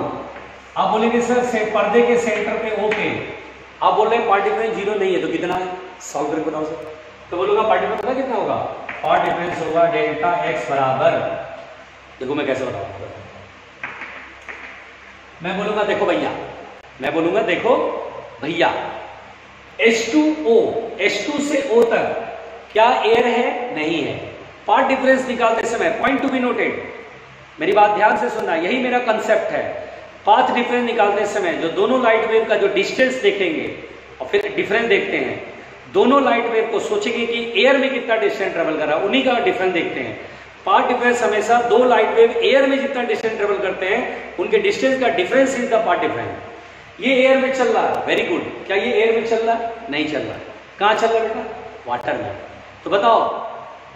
आप बोलेंगे सर से पर्दे के सेंटर पे ओके, आप बोल रहे हैं पार्ट डिफरेंस जीरो नहीं है, तो कितना है? सॉल्व करके बताओ सर। तो बोलूंगा पार्ट डिफरेंस पता कितना होगा? पार्ट डिफरेंस होगा डेल्टा x बराबर, देखो मैं कैसे बताऊंगा, मैं बोलूंगा देखो भैया, मैं बोलूंगा देखो भैया, H2O, H2 से O तक क्या एयर है? नहीं है। पार्ट डिफरेंस निकालते समय पॉइंट टू बी नोटेड, मेरी बात ध्यान से सुनना, यही मेरा कंसेप्ट है। पाथ डिफरेंस निकालते समय जो दोनों लाइट वेव का जो डिस्टेंस देखेंगे और फिर डिफरेंस देखते हैं, दोनों लाइट वेव को सोचेंगे कि एयर में कितना डिस्टेंस ट्रेवल कर रहा है, उन्हीं का डिफरेंस देखते हैं। पाथ डिफरेंस हमेशा दो लाइट वेव एयर में जितना डिस्टेंस ट्रेवल करते हैं उनके डिस्टेंस का difference is the path difference. ये एयर में चल रहा है, वेरी गुड, क्या ये एयर में चल रहा है? नहीं चल रहा है। कहां चल रहा है बेटा? वाटर में। तो बताओ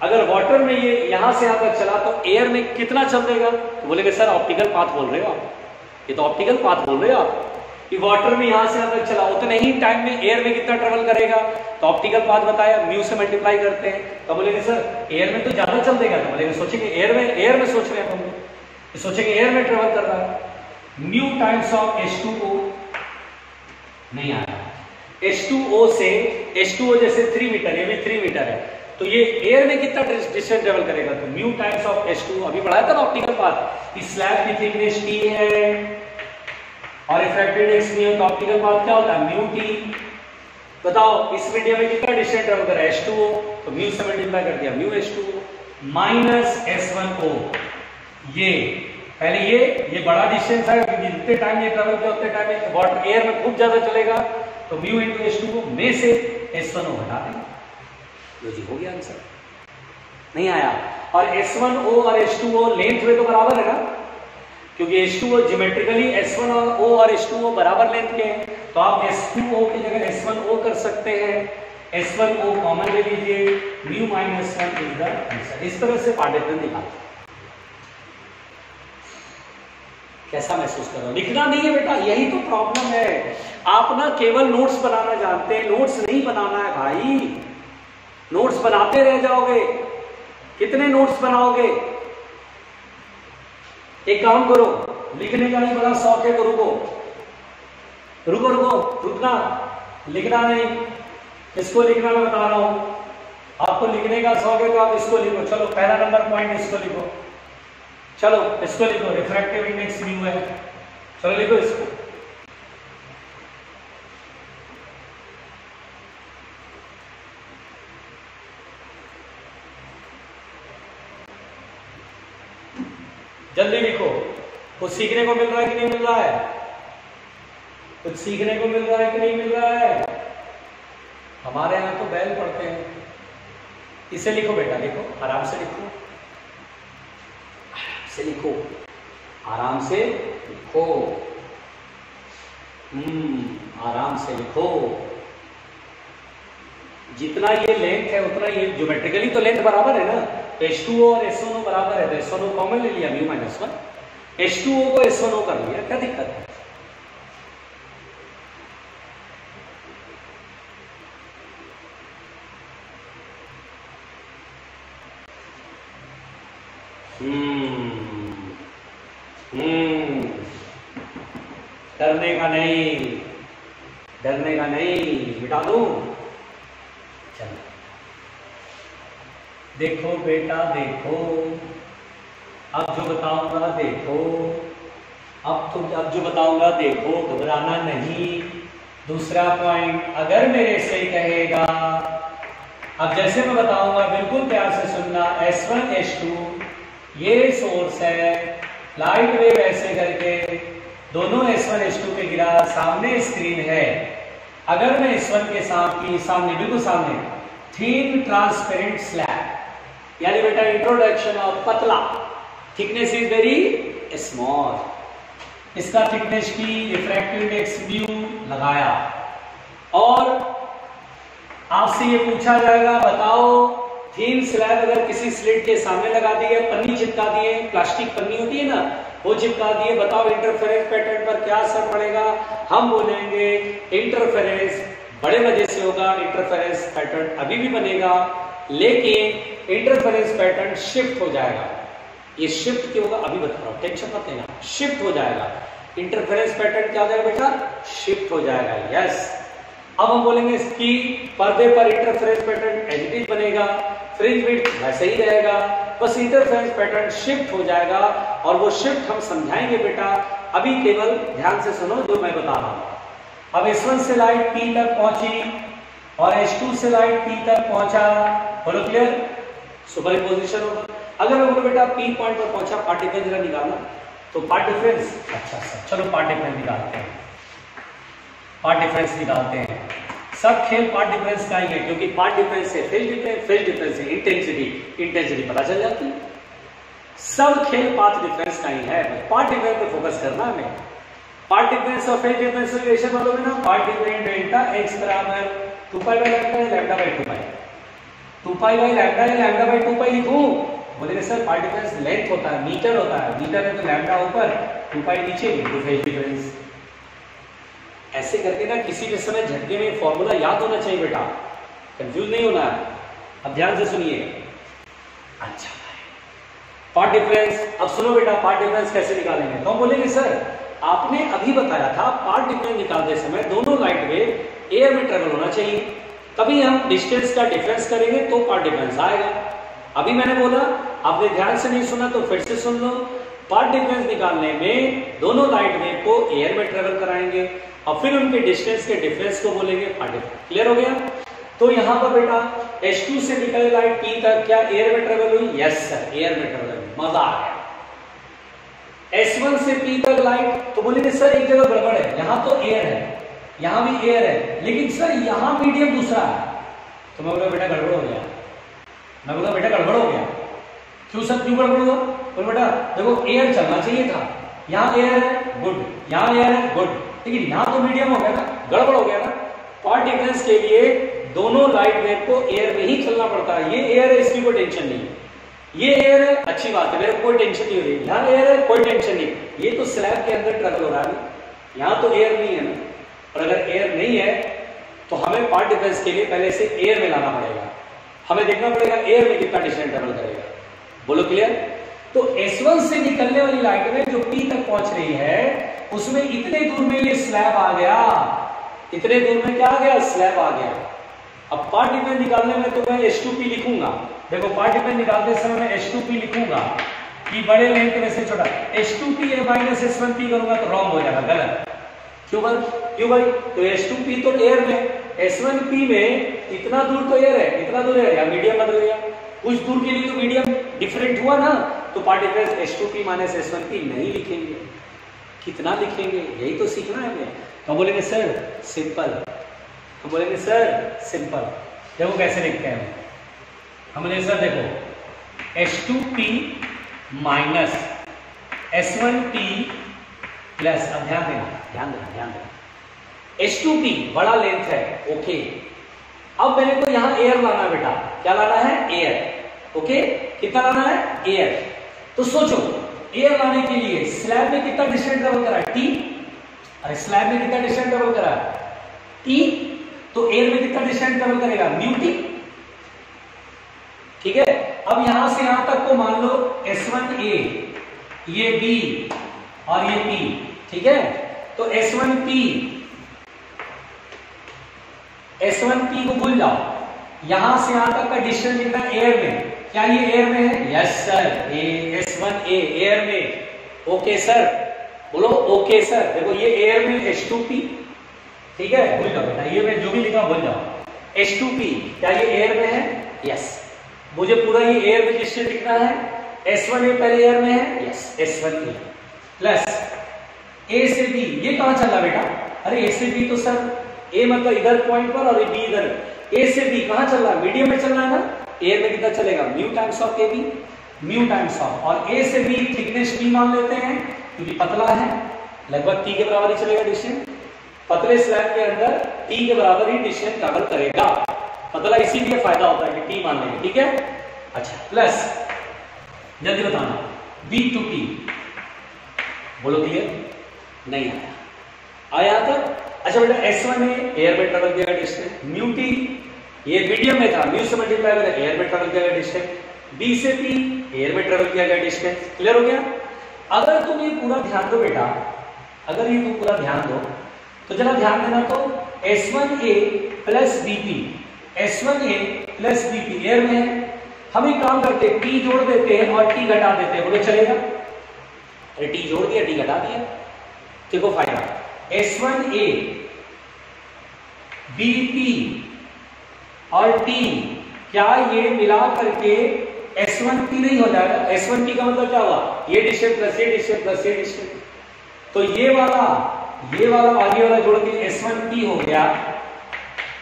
अगर वाटर में ये यहां से यहां तक चला तो एयर में कितना चल देगा? तो बोलेंगे सर ऑप्टिकल पाथ बोल रहे हो आप, ये तो ऑप्टिकल पाथ बोल रहे हो आप कि वाटर में यहां से यहां तक चला, उतने ही टाइम में एयर में कितना ट्रेवल करेगा? तो ऑप्टिकल पाथ बताया, म्यू से मल्टीप्लाई करते हैं। तो बोलेंगे सर एयर में तो ज्यादा चल देगा, तो बोलेंगे सोचेंगे एयर में सोच रहे हैं हम लोग, सोचेंगे एयर में ट्रेवल कर रहा है। म्यू टाइम्स ऑफ H2O नहीं आया, H2O से H2O जैसे 3 मीटर, ये भी 3 मीटर है, तो ये एयर में कितना डिस्टेंस ट्रेवल करेगा? तो म्यू टाइम्स ऑफ H2, अभी पढ़ाया था ना ऑप्टिकल पाथ, इस स्लैब की थिकनेस T है और रिफ्रैक्टेड इंडेक्स म्यू, तो ऑप्टिकल पाथ क्या होता है? Mu T। बताओ इस मीडियम में कितना डिस्टेंस ट्रेवल कर रहा है? H2O, तो म्यू से मल्टीप्लाई कर दिया, म्यू H2O माइनस S1O। ये पहले ये बड़ा डिस्टेंस है, जितने टाइम ये ट्रेवल किया उतने टाइम वाटर एयर में खूब ज्यादा चलेगा, तो म्यू इंटू H2O में से S1O हटा देंगे। लो जी, हो गया आंसर। नहीं आया। और S1O और H2O लेंथ में तो बराबर है ना, क्योंकि H2O ज्योमेट्रिकली S1O और H2O बराबर लेंथ के हैं, तो आप S2O की जगह S1O कर सकते हैं। S1O कॉमन ले लीजिए, mu minus 1 is the answer. इस तरह से पार्ट डिफरेंस निकालते। कैसा महसूस कर रहे हो? लिखना नहीं है बेटा, यही तो प्रॉब्लम है। आप ना केवल नोट्स बनाना जानते हैं, नोट्स नहीं बनाना है भाई। नोट्स बनाते रह जाओगे, कितने नोट्स बनाओगे? एक काम करो, लिखने का नहीं बड़ा शौक है तो रुको रुको रुको, रुकना, लिखना नहीं। इसको लिखना मैं बता रहा हूं, आपको लिखने का शौक है तो आप इसको लिखो। चलो पहला नंबर पॉइंट इसको लिखो, चलो इसको लिखो, रिफ्रैक्टिव इंडेक्स म्यू है, चलो लिखो इसको। जल्दी लिखो। कुछ सीखने को मिल रहा है कि नहीं मिल रहा है? कुछ सीखने को मिल रहा है कि नहीं मिल रहा है? हमारे यहां तो बैल पढ़ते हैं। इसे लिखो बेटा, लिखो, आराम से लिखो, आराम से लिखो, आराम से लिखो, आराम से लिखो। जितना ये लेंथ है उतना ये ज्योमेट्रिकली तो लेंथ बराबर है ना। H2O और S1O बराबर है तो S1O कॉमन ले लिया, म्यू माइनस 1। H2O को S1O कर लिया, क्या दिक्कत है? डरने का नहीं, डरने का नहीं, मिटा दूं। चलो देखो बेटा, देखो, अब जो बताऊंगा देखो, अब जो बताऊंगा देखो, घबराना नहीं। दूसरा पॉइंट, अगर मेरे से कहेगा, अब जैसे मैं बताऊंगा बिल्कुल प्यार से सुनना। S1 S2 ये सोर्स है, लाइट वेव ऐसे करके दोनों S1 S2 पे गिरा, सामने स्क्रीन है। अगर मैं S1 के सामने बिल्कुल सामने थीन ट्रांसपेरेंट स्लैब, यानी बेटा इंट्रोडक्शन ऑफ पतला, थिकनेस इज वेरी स्मॉल, इसका थिकनेस की रिफ्रैक्टिव इंडेक्स म्यू लगाया, और आपसे ये पूछा जाएगा बताओ थीन स्लैब अगर किसी स्लिट के सामने लगा दिए, पन्नी चिपका दिए, प्लास्टिक पन्नी होती है ना, वो चिपका दिए, बताओ इंटरफेरेंस पैटर्न पर क्या असर पड़ेगा? हम बोलेंगे इंटरफेरेंस बड़े मजे से होगा, इंटरफेरेंस पैटर्न अभी भी बनेगा, लेकिन इंटरफेरेंस पैटर्न शिफ्ट हो जाएगा। ये शिफ्ट क्यों होगा अभी बता रहा हूं, टेंशन मत लेना, शिफ्ट हो जाएगा। इंटरफेरेंस पैटर्न क्या हो जाएगा बेटा? शिफ्ट हो जाएगा। यस, अब हम बोलेंगे इसकी पर्दे पर interference pattern as it is बनेगा, फ्रिंज विड्थ वैसे ही रहेगा, बस इंटरफेरेंस पैटर्न शिफ्ट हो जाएगा, और वो शिफ्ट हम समझाएंगे बेटा। अभी केवल ध्यान से सुनो जो मैं बता रहा हूं। अब S1 से लाइट P तक पहुंची और H2 से लाइट P तक पहुंचा, बोलो क्लियर? सुपरपोजिशन होगा। अगर मैं बोलो बेटा P पॉइंट पर पहुंचा, पार्ट डिफरेंस जरा निकालना, तो पार्ट डिफरेंस, अच्छा चलो पार्ट डिफरेंस निकालते हैं, पार्ट डिफरेंस निकालते हैं। सब खेल पार्ट डिफरेंस का ही है, क्योंकि पार्ट डिफरेंस से फेज डिफरेंस से इंटेंसिटी पता चल जाती है। सब खेल पाथ डिफरेंस का ही है, पार्ट डिफरेंस पे फोकस करना है हमें। पार्ट डिफरेंस और फेज डिफरेंस रिलेशन मालूम है ना? पार्ट डिफरेंस डेल्टा x बराबर 2 पाई बाय लैम्डा है, lambda by 2 pi, 2 pi by lambda है, लैम्डा बाय 2 पाई लिखूं? बोलेंगे सर पार्ट डिफरेंस लेंथ होता है, मीटर होता है, मीटर है तो लैम्डा ऊपर 2 पाई नीचे, बिल्कुल फेज डिफरेंस। ऐसे करके ना किसी भी समय झटके में फॉर्मूला याद होना चाहिए बेटा, कंफ्यूज नहीं होना है। अब ध्यान से सुनिए। अच्छा पार्ट डिफरेंस, अब सुनो बेटा पार्ट डिफरेंस कैसे निकालेंगे? तो हम बोलेंगे सर आपने अभी बताया था पार्ट डिफरेंस निकालते समय दोनों लाइट वेव एयर में ट्रेवल होना चाहिए, तभी हम डिस्टेंस का डिफरेंस करेंगे तो पार्ट डिफरेंस आएगा। अभी मैंने बोला, आपने ध्यान से नहीं सुना तो फिर से सुन लो। पार्ट डिफरेंस निकालने में दोनों लाइट वेव को एयर में ट्रेवल कराएंगे और फिर उनके डिस्टेंस के डिफरेंस को बोलेंगे पार्ट डिफरेंस। क्लियर हो गया? तो यहां पर बेटा H2 से निकले लाइट P तक क्या एयर में ट्रेवल हुई? यस सर, एयर में ट्रेवल हुई, मजा आ गया। S1 से P तक लाइट, तो बोलेंगे सर एक जगह गड़बड़ है, यहां तो एयर है, यहां भी एयर है, लेकिन सर यहां मीडियम दूसरा है। तो मैं बोला बेटा गड़बड़ हो गया, मैं बोला बेटा गड़बड़ हो गया। क्यों सर, क्यों गड़बड़ हुआ? बोले बेटा देखो एयर चलना चाहिए था, यहाँ एयर है गुड, यहाँ एयर है गुड, लेकिन यहाँ तो मीडियम हो गया ना, गड़बड़ हो गया ना। पार्ट डिफरेंस के लिए दोनों लाइट वेव को एयर में ही चलना पड़ता है। ये एयर है, इसकी कोई टेंशन नहीं है। ये एयर है, अच्छी बात है, मेरे को कोई टेंशन नहीं हो रही। यहाँ एयर है, कोई टेंशन नहीं। ये तो स्लैब के अंदर ट्रैवल हो रहा है, यहाँ तो एयर नहीं है ना। और अगर एयर नहीं है तो हमें पार्ट डिफरेंस के लिए पहले से एयर में लाना पड़ेगा। हमें देखना पड़ेगा एयर में कितना डिस्टेंस ट्रैवल करेगा। बोलो क्लियर? तो S1 से निकलने वाली लाइट में जो P तक पहुंच रही है, उसमें इतने दूर में ये स्लैब आ गया। इतने दूर में क्या आ गया? स्लैब आ गया। अब पार्ट डिफरेंस निकालने में तो मैं H2P लिखूंगा। देखो पार्ट डिफरेंस निकालते समय मैं H2P लिखूंगा कि बड़े लेंथ में से छोटा। H2P माइनस S1P करूंगा तो रॉन्ग हो जाएगा, गलत। क्यों भाई? तो H2P तो एयर में, S1P में इतना दूर तो एयर है, इतना दूर एयर है, मीडियम बदल गया। कुछ दूर के लिए तो मीडियम डिफरेंट हुआ ना, तो path difference H2P minus S1P नहीं लिखेंगे। कितना लिखेंगे? यही तो सीखना है हमें। तो बोलेंगे सर सिंपल, तो बोलेंगे सर सिंपल। देखो कैसे लिखते हैं हम बोले सर देखो H2P माइनस S1P प्लस, अब ध्यान देना H2P बड़ा लेंथ है, ओके। अब मेरे को यहां एयर लाना है बेटा। क्या लाना है? एयर। ओके, कितना लाना है? एयर। तो सोचो एयर लाने के लिए स्लैब में कितना डिस्टेंस ट्रेवल करा है? T। अरे स्लैब में कितना डिस्टेंस ट्रेवल करा है? T। तो एयर में कितना डिस्टेंस ट्रेवल करेगा? μT। ठीक है। अब यहां से यहां तक को मान लो S1A, ये B और ये P। ठीक है। तो S1P को भूल जाओ। यहां से यहां तक का डिस्टेंस कितना? एयर में। क्या ये एयर में है? यस सर, S1A एयर में। ओके सर, बोलो ओके सर। देखो ये एयर में H2P, ठीक है, भूल जाओ बेटा, ये मैं जो भी लिखा भूल जाओ। H2P क्या ये एयर में है? यस। मुझे पूरा ये एयर में डिस्टेंस लिखना है। S1A पहले एयर में है, यस, S1A प्लस A से B। ये कहां चला बेटा? अरे A से B तो सर A मतलब इधर पॉइंट पर और B इधर। A से B कहां चल रहा है? मीडियम में चल रहा है ना। एयर में कितना चलेगा? Mu times of AB, mu times of, और A से B थिकनेस T मान लेते हैं क्योंकि पतला है, लगभग T के बराबर ही चलेगा डिस्टेंस। पतले स्लैब के अंदर T के बराबर ही डिस्टेंस ट्रैवल करेगा। पतला इसीलिए फायदा होता है कि T मान लेंगे, ठीक है। अच्छा, प्लस जल्दी बताना B to T। बोलो क्लियर? नहीं आया तक? अच्छा बेटा S1A एयर में ट्रेवल किया डिस्टेंस, μT ये मीडियम में था, म्यू से मल्टीप्लाई करें, एयर में ट्रेवल किया डिस्टेंस, B से P एयर में ट्रेवल किया गया डिस्टेंस। क्लियर हो गया? अगर तुम ये पूरा ध्यान दो बेटा, अगर ये तुम पूरा ध्यान दो तो जरा ध्यान देना। तो S1A plus BP, S1A plus BP air में है। हम एक काम करते हैं, T जोड़ देते हैं और T घटा देते हैं। बोलो चलेगा? अरे T जोड़ दिया, T घटा दिया, देखो फायदा। S1A BP और T क्या ये मिला करके S1P नहीं हो जाएगा? S1P का मतलब क्या हुआ? ये डिस्टेंस प्लस ये डिस्टेंस प्लस ये डिस्टेंस। तो ये वाला आगे वाला जोड़ के S1P हो गया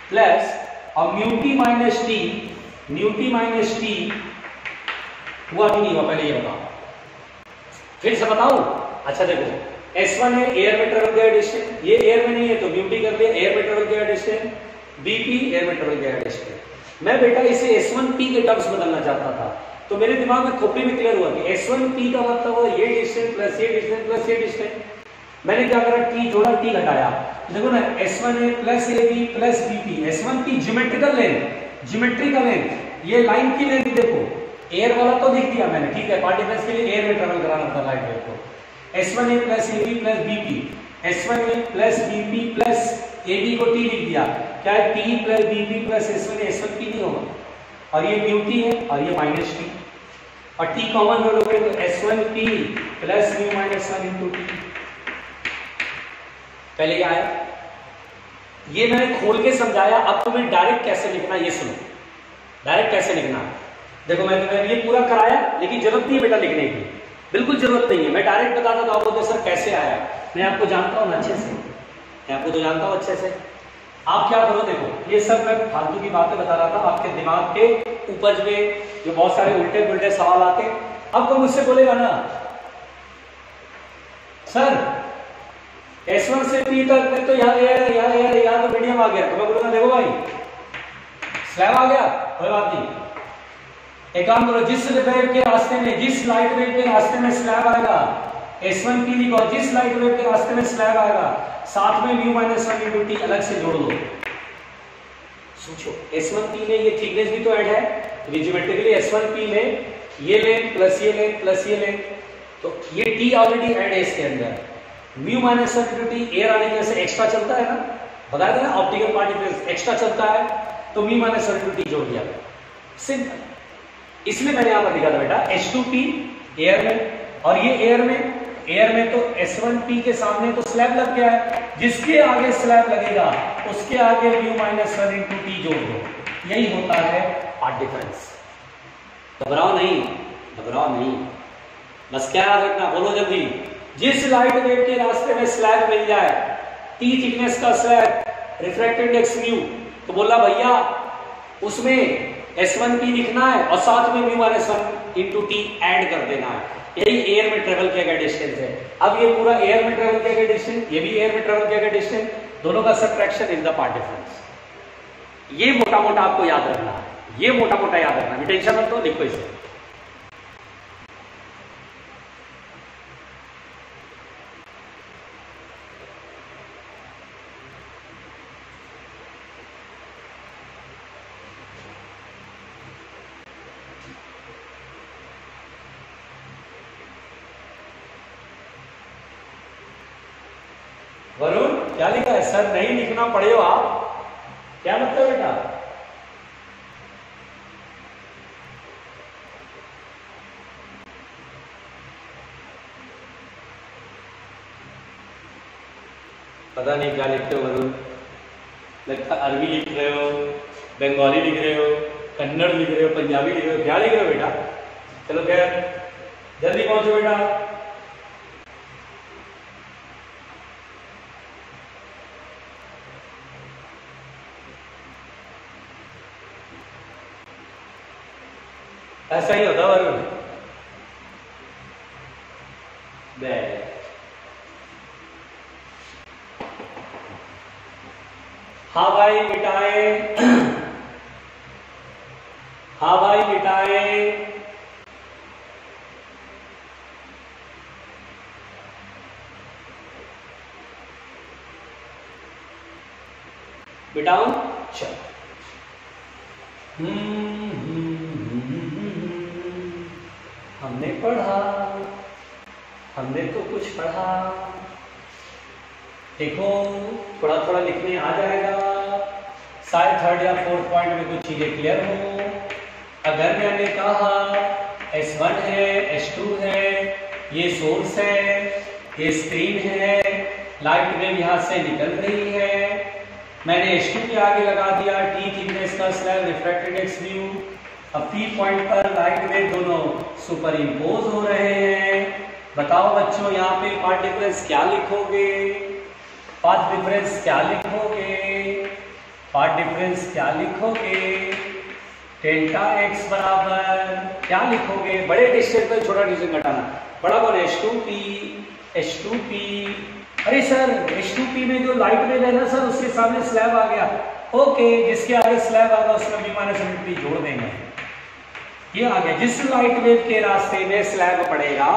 प्लस, और μT माइनस T हुआ कि नहीं हुआ? पहले ये बताओ, फिर से बताऊं? अच्छा देखो S1 है एयर में ट्रेवल किया डिस्टेंस, ये एयर में नहीं है तो μT कर दिया, एयर में ट्रेवल किया डिस्टेंस, BP एयर में ट्रेवल किया डिस्टेंस। मैं बेटा इसे S1P के टर्म्स बदलना चाहता था, तो मेरे दिमाग में खोपड़ी में क्लियर हुआ कि S1P का मतलब हुआ ये डिस्टेंस प्लस ये डिस्टेंस प्लस ये डिस्टेंस। मैंने क्या करा? T जोड़ा, T घटाया। देखो ना S1A plus AB plus BP, S1P geometrical length, ये लाइन की लेंथ देखो, एयर वाला तो लिख दिया मैंने, ठीक है, पार्ट डिफरेंस के लिए एयर में ट्रेवल कराना था लाइट वेव को। S1A plus AB plus BP, S1A plus BP plus AB को T लिख दिया। क्या है? T plus BP plus S1A, S1P नहीं होगा, और ये μT है और ये माइनस T, और T कॉमन कर लोगे तो S1P plus mu minus 1 into T। पहले क्या आया? ये मैंने खोल के समझाया, अब तुम्हें डायरेक्ट कैसे लिखना ये सुनो। डायरेक्ट कैसे लिखना, देखो मैं तुम्हें ये पूरा कराया, लेकिन जरूरत नहीं है बेटा लिखने की, बिल्कुल जरूरत नहीं है। मैं डायरेक्ट बताता तो आपको सर कैसे आया, मैं आपको जानता हूँ अच्छे से, मैं आपको तो जानता हूँ अच्छे से। आप क्या करो, देखो ये सब मैं फालतू की बातें बता रहा था, आपके दिमाग के उपज में जो बहुत सारे उल्टे पुल्टे सवाल आते। अब तो मुझसे बोलेगा ना सर S1 से P तक तो यहाँ तो मीडियम आ गया, तो मैं बोलूंगा देखो भाई स्लैब आ गया, कोई बात नहीं। एक काम करो, जिस वेव के रास्ते में, जिस लाइट वेव के रास्ते में स्लैब आएगा, S1P लिखो, जिस लाइट वेव के रास्ते में स्लैब आएगा, साथ में म्यू माइनस 1 इंटू टी अलग से जोड़ दो। सोचो, S1P में ये थिकनेस भी तो ऐड है, ज्योमेट्रिकली S1P में ये लेंथ प्लस ये लेंथ प्लस ये लेंथ, तो ये टी ऑलरेडी ऐड है इसके अंदर। Mu minus 1 into T air आने की वजह से एक्स्ट्रा चलता है ना, बताया था ना, ऑप्टिकल पार्ट डिफरेंस एक्स्ट्रा चलता है, तो म्यू माइनस 1 इंटू टी जोड़ दिया, सिंपल। इसलिए मैंने यहां पर लिखा था बेटा H2P एयर में, और ये एयर में तो S1P के सामने तो स्लैब लग गया है, जिसके आगे स्लैब लगेगा उसके आगे म्यू माइनस 1 इंटू टी जोड़ दो, यही होता है पार्ट डिफरेंस। घबराओ नहीं, घबराओ नहीं, बस क्या याद रखना, बोलो जल्दी। जिस लाइट वेव के रास्ते में स्लैब मिल जाए, टी थिकनेस का स्लैब, रिफ्रैक्टेड इंडेक्स म्यू, तो बोला भैया उसमें S1P लिखना है और साथ में mu minus 1 into T add कर देना है। यही एयर में ट्रेवल किया गया डिस्टेंस है। अब ये पूरा एयर में ट्रेवल किया गया डिस्टेंस, ये भी एयर में ट्रेवल किया गया डिस्टेंस, दोनों का subtraction is the path difference. ये मोटा मोटा आपको याद रखना है, ये मोटा मोटा याद रखना, टेंशन मत लो, लिखो इसे। वरुण क्या लिखा है? सर नहीं लिखना पड़े हो आप, क्या मतलब बेटा? पता नहीं क्या लिखते हो वरुण, लगता अरबी लिख रहे हो, बंगाली लिख रहे हो, कन्नड़ लिख रहे हो, पंजाबी लिख रहे हो, क्या लिख रहे हो बेटा? चलो खैर, जल्दी पहुंचो बेटा। ऐसा ही होता वरुण। हाँ भाई मिटाए, हाँ भाई मिटाए, मिटाऊं? चल, हमने पढ़ा, हमने तो कुछ पढ़ा, देखो थोड़ा थोड़ा लिखने आ जाएगा, शायद थर्ड या फोर्थ पॉइंट में कुछ चीजें क्लियर हो। अगर मैंने कहा S1 है, S2 है, ये सोर्स है, ये स्क्रीन है, लाइट वेव यहां से निकल रही है, मैंने H2 के आगे लगा दिया टी थिकनेस का स्लैब, रिफ्रैक्टेड इंडेक्स म्यू। अब P पॉइंट पर लाइट वेव दोनों सुपर इम्पोज हो रहे हैं। बताओ बच्चों, यहाँ पे पार्ट डिफरेंस क्या लिखोगे? पार्ट डिफरेंस क्या लिखोगे? पार्ट डिफरेंस क्या लिखोगे? डेल्टा x बराबर क्या लिखोगे? बड़े डिस्टेंस पर छोटा डिस्टेंस घटाना, बड़ा कौन है? H2P, H2P। अरे सर H2P में जो लाइट वेव है ना सर, उसके सामने स्लैब आ गया, ओके, जिसके आगे स्लैब आएगा उसमें म्यू माइनस 1 इंटू टी जोड़ देंगे, ये आ गया। जिस लाइट वेव के रास्ते में स्लैब पड़ेगा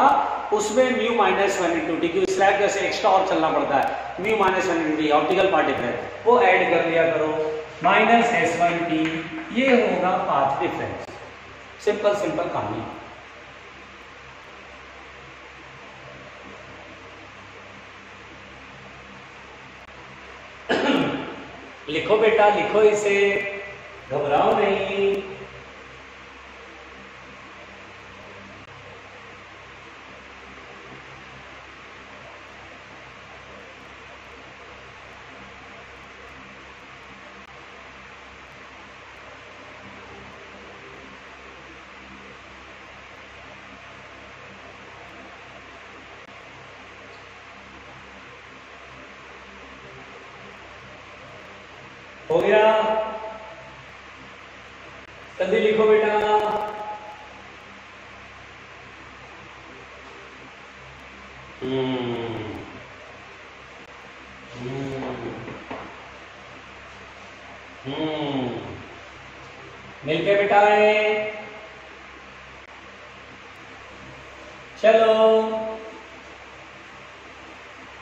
उसमें म्यू माइनस 1 इंटू टी, क्योंकि स्लैब जैसे एक्स्ट्रा और चलना पड़ता है, mu minus 1 into T optical path difference, वो ऐड कर लिया करो, माइनस S1T, ये होगा पाथ डिफरेंस। सिंपल सिंपल कहानी। लिखो बेटा, लिखो इसे, घबराओ नहीं। हो गया? जल्दी लिखो बेटा। मिलके बिठाए। चलो,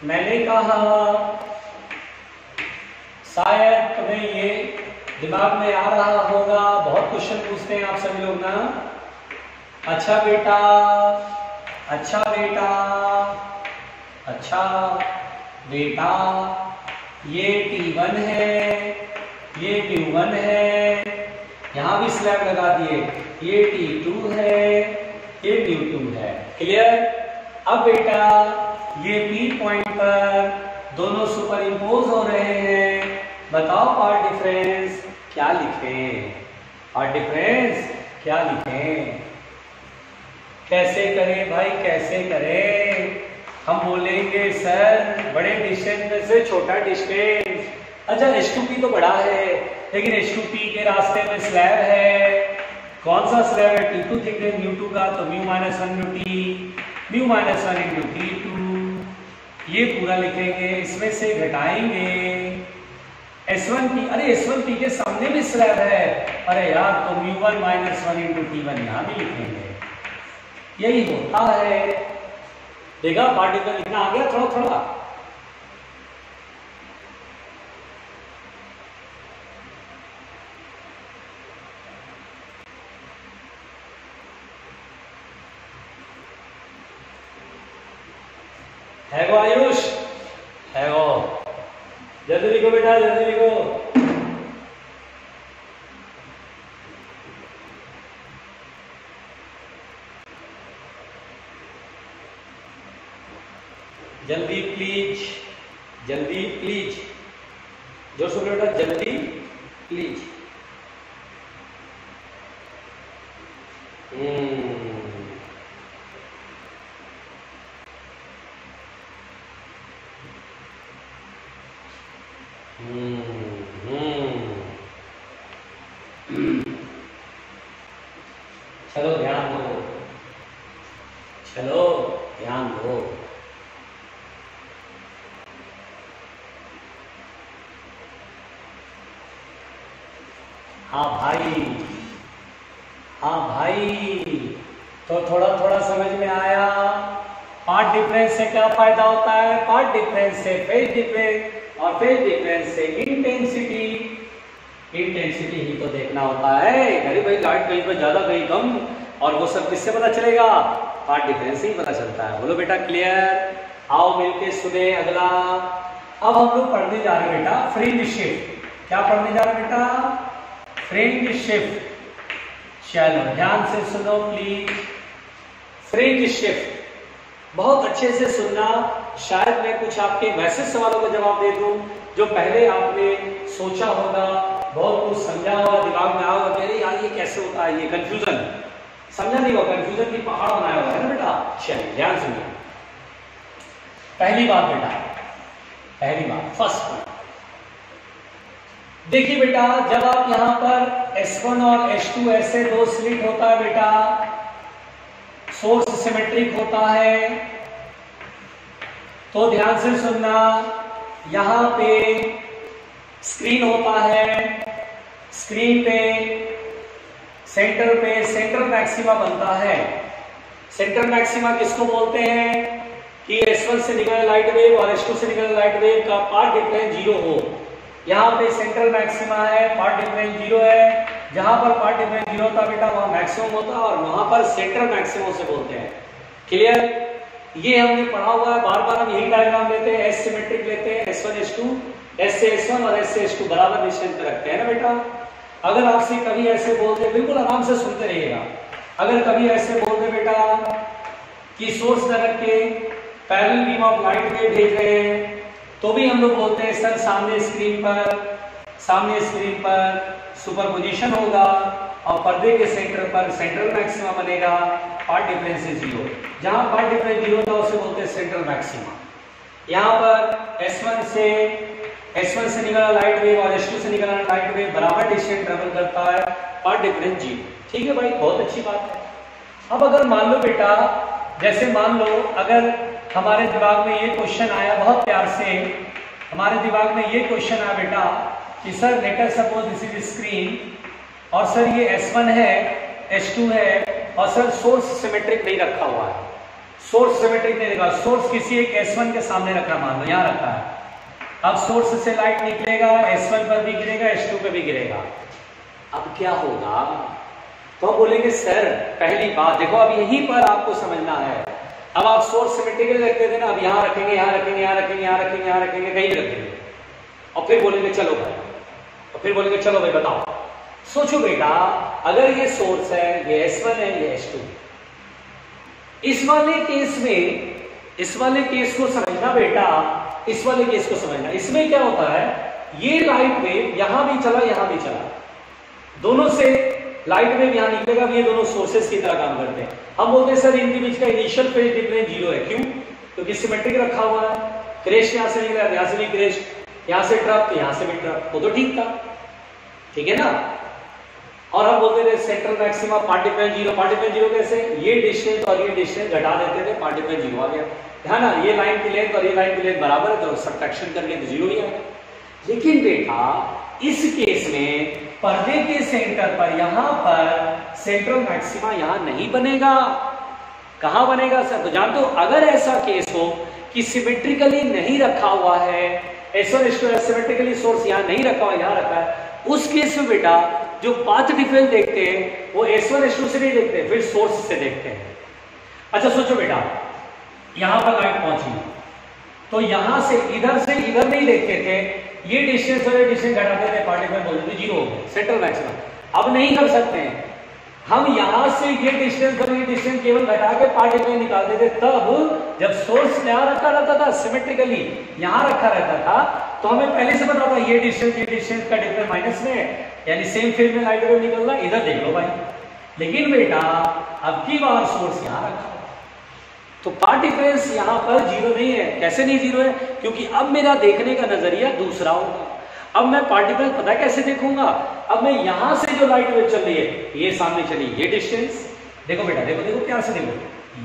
मैंने कहा शायद तुम्हें ये दिमाग में आ रहा होगा, बहुत क्वेश्चन पूछते हैं आप सभी लोग ना। अच्छा बेटा, अच्छा बेटा, अच्छा बेटा, ये T1 है, ये Q1 है, यहां भी स्लैब लगा दिए, ये T2 है, ये Q2 है। क्लियर? अब बेटा ये P पॉइंट पर दोनों सुपर इम्पोज हो रहे हैं, बताओ पार्ट डिफरेंस क्या लिखें? पार्ट डिफरेंस क्या लिखें? कैसे करें भाई, कैसे करें? हम बोलेंगे सर बड़े डिस्टेंस में से छोटा डिस्टेंस। अच्छा H2P तो बड़ा है, लेकिन H2P के रास्ते में स्लैब है। कौन सा स्लैब है? T2 थिकनेस μ2 का, तो μ - 1 × T, μ - 1 × T2, ये पूरा लिखेंगे। इसमें से घटाएंगे S1P। अरे S1P के सामने भी स्लैब है, अरे यार, तो μ1 - 1 × T1 यहाँ भी लिखेंगे। यही होता है। देखा पार्ट डिफरेंस लिखना आ गया थोड़ा थोड़ा। है वो आयुष? है वो? जल्दी लिखो बेटा, जल्दी लिखो। जल्दी प्लीज, जल्दी प्लीज, जोर से बेटा, जल्दी प्लीज। चलो ध्यान दो, चलो ध्यान दो। हाँ भाई, हाँ भाई, तो थोड़ा थोड़ा समझ में आया। पार्ट डिफरेंस से क्या फायदा होता है? पार्ट डिफरेंस से फेज डिफरेंस, और फेज डिफरेंस से इंटेंसिटी। इंटेंसिटी ही तो देखना होता है। अरे भाई लाइट कहीं पर ज्यादा कहीं कम, और वो सब किससे पता चलेगा? पार्ट डिफरेंस से ही पता चलता है। बोलो बेटा क्लियर? आओ मिलके सुने अगला। अब हम लोग पढ़ने जा रहे हैं बेटा फ्रिंज शिफ्ट। क्या पढ़ने जा रहे हैं बेटा? Fringe shift. चलो ध्यान से सुनो प्लीज। फ्रिंज शिफ्ट बहुत अच्छे से सुनना, शायद मैं कुछ आपके वैसे सवालों का जवाब दे दूं जो पहले आपने सोचा होगा, बहुत कुछ समझा होगा, दिमाग में आओगे कि अरे यार ये कैसे होता है, ये कंफ्यूजन समझा नहीं होगा, कंफ्यूजन की पहाड़ बनाया हुआ है ना बेटा। चलिए ध्यान सुनिए। पहली बात बेटा, पहली बात, फर्स्ट पॉइंट देखिए बेटा, जब आप यहां पर S1 और H2 ऐसे दो स्लिट होता है बेटा, सोर्स सिमेट्रिक होता है, तो ध्यान से सुनना। यहां पे स्क्रीन होता है, स्क्रीन पे सेंटर मैक्सिमा बनता है। सेंटर मैक्सिमा किसको बोलते हैं? कि S1 से निकले लाइट वेव और H2 से निकले लाइट वेव का पार्ट डिफरेंस 0 हो। यहाँ पे सेंट्रल मैक्सिमा है, पार्ट डिफरेंस 0 है। जहां पर पार्ट डिफरेंस 0 होता बेटा वहां मैक्सिमम होता है, और वहां पर सेंट्रल मैक्सिमम से बोलते हैं। क्लियर? ये हमने पढ़ा हुआ है, बार बार हम यही डायग्राम लेते हैं, एस सिमेट्रिक लेते हैं, S1 H2, S से S1 और S से H2 बराबर डिस्टेंस पे रखते हैं ना बेटा। अगर आपसे कभी ऐसे बोल दे, बिल्कुल आराम से सुनते रहिएगा, अगर कभी ऐसे बोल दे बेटा कि सोर्स न रख के parallel beam of light wave भेज रहे हैं, तो भी हम लोग बोलते हैं सर सामने स्क्रीन पर सुपरपोजिशन होगा और पर्दे के सेंटर पर सेंट्रल मैक्सिमा बनेगा, पार्ट डिफरेंस इज 0। जहां पार्ट डिफरेंस 0 था उसे बोलते हैं सेंट्रल मैक्सिमा। यहां पर S1 से निकला लाइट वेव और H2 से निकला लाइट वेव बराबर डिस्टेंस ट्रेवल करता है, पार्ट डिफरेंस 0। ठीक है भाई, बहुत अच्छी बात है। अब अगर मान लो बेटा, जैसे मान लो अगर हमारे दिमाग में ये क्वेश्चन आया, बहुत प्यार से हमारे दिमाग में ये क्वेश्चन आया बेटा कि sir late us suppose this is screen और सर ये S1 है, S2 है, और सर सोर्स सिमेट्रिक नहीं रखा हुआ है, सोर्स सिमेट्रिक नहीं रखा, सोर्स किसी एक S1 के सामने रखा, मान लो यहाँ रखा है। अब सोर्स से लाइट निकलेगा, S1 पर भी गिरेगा, S2 पर भी गिरेगा। अब क्या होगा? तो हम बोलेंगे सर पहली बात देखो, अब यहीं पर आपको समझना है। अब आप सोर्स सिमेट्रिकली रखते थे ना, अब यहाँ रखेंगे, यहाँ रखेंगे, यहाँ रखेंगे, यहाँ रखेंगे, यहाँ रखेंगे, कहीं भी रखेंगे, और फिर बोलेंगे चलो भाई, और फिर बोलेंगे चलो भाई बताओ। सोचो बेटा, अगर ये सोर्स है, ये S1 है, ये S2, इस वाले केस में, इस वाले केस को समझना बेटा, इस वाले केस को समझना। इसमें क्या होता है, ये लाइट वेव यहां भी चला, यहां भी चला, दोनों से लाइट वेव यहां निकलेगा, ये दोनों सोर्सेस की तरह काम करते हैं। हम बोलते हैं सर इनके बीच का इनिशियल फेज डिफरेंस 0 है। क्यों? क्योंकि सिमेट्रिक रखा हुआ है, क्रेस्ट यहां से निकला, यहां से भी क्रेस्ट, यहां से ड्रॉप, तो यहां से भी ड्रॉप, वो तो ठीक था, ठीक है ना। और हम बोलते थे central maxima path difference 0। Path difference 0 कैसे? ये डिस्टेंस और ये डिस्टेंस घटा देते थे, पार्ट डिफरेंस 0 आ गया, है ना। ये लाइन की लेंथ और ये लाइन की लेंथ बराबर है, तो सब्ट्रैक्शन करके तो 0 ही आया। लेकिन बेटा इस केस में पर्दे के सेंटर पर, यहां पर सेंट्रल मैक्सिमा यहां नहीं बनेगा। कहां बनेगा सर? तो जान दो, अगर ऐसा केस हो कि सिमेट्रिकली नहीं रखा हुआ है, S1 S2 सिमेट्रिकली सोर्स यहां नहीं रखा हुआ, यहां रखा है, उस केस में बेटा जो पाथ डिफरेंस देखते हैं वो S1 S2 से नहीं देखते, फिर सोर्स से देखते हैं। अच्छा सोचो बेटा, यहां पर लाइट पहुंची, तो यहां से इधर नहीं देखते थे, ये डिस्टेंस और ये डिस्टेंस घटाते थे, पार्ट डिफरेंस बोलते थे 0 हो गया, सेंट्रल मैक्सिमा। अब नहीं कर सकते हैं हम, यहां से ये डिस्टेंस और ये डिस्टेंस केवल घटा के पार्ट डिफरेंस निकालते थे। तब जब सोर्स यहां रखा रहता था, सिमेट्रिकली यहां रखा रहता था, तो हमें पहले से पता था ये डिस्टेंस का डिफरेंस माइनस में है, यानी सेम फेज में लाइट वेव निकल रहा है, इधर देख लो भाई। लेकिन बेटा अब की बार सोर्स यहां रखा, तो पार्ट डिफरेंस यहां पर 0 नहीं है। कैसे नहीं 0 है? क्योंकि अब मेरा देखने का नजरिया दूसरा होगा। अब मैं पार्ट डिफरेंस पता कैसे देखूंगा? अब मैं यहां से जो लाइट वेव चल रही है, ये सामने चली, ये डिस्टेंस देखो बेटा, देखो प्यार से देखो,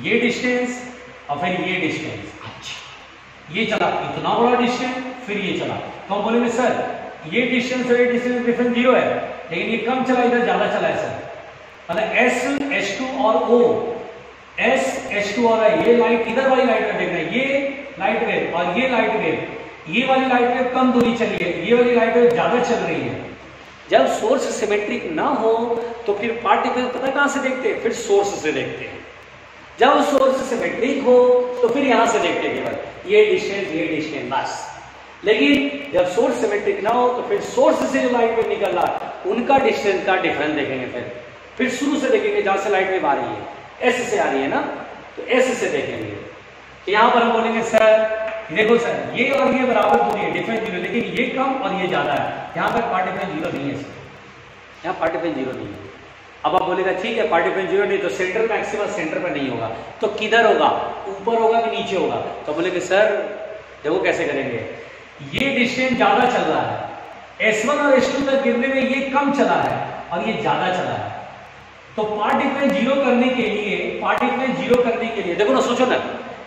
ये डिस्टेंस और फिर ये डिस्टेंस, अच्छा ये चला इतना बड़ा डिस्टेंस, फिर ये चला, तो हम बोलेंगे सर ये डिस्टेंस और ये डिस्टेंस डिफरेंस 0 है, लेकिन ये कम चला, इधर ज्यादा चला है सर। मतलब S H2 और O, S H2 और ये लाइट, इधर वाली लाइट वेव देखना है, ये लाइट वेव और ये लाइट वेव, ये वाली लाइट वेव कम दूरी चली है, ये वाली लाइट वेव ज्यादा चल रही है। जब सोर्स सिमेट्रिक ना हो तो फिर पार्ट डिफरेंस पता कहां से देखते हैं? फिर सोर्स से देखते हैं। जब सोर्स सिमेट्रिक हो तो फिर यहां से देखते हैं केवल ये डिस्टेंस बस। लेकिन जब सोर्स सिमेट्रिक ना हो तो फिर सोर्स से जो लाइट वेव निकल रहा है उनका डिस्टेंस का डिफरेंस देखेंगे, फिर शुरू से देखेंगे जहां से लाइट वेव आ रही है, S से आ रही है ना, तो S से देखेंगे। तो यहां पर हम बोलेंगे सर देखो सर ये और ये बराबर दूरी है, डिफरेंस 0, लेकिन ये कम और ये ज्यादा है, यहां पर पार्ट डिफरेंस 0 नहीं है सर, यहां पार्ट डिफरेंस 0 नहीं है। अब आप बोलेगा ठीक है पार्ट डिफरेंस 0 नहीं, तो सेंट्रल मैक्सिमा सेंटर पर नहीं होगा, तो किधर होगा? ऊपर होगा कि नीचे होगा? तो बोलेंगे सर देखो कैसे करेंगे, ये डिस्टेंस ज्यादा चल रहा है, S1 और S2 तक गिरने में ये कम चला है और ये ज्यादा चला है, तो पार्ट डिफरेंस 0 करने के लिए देखो ना, सोचो ना,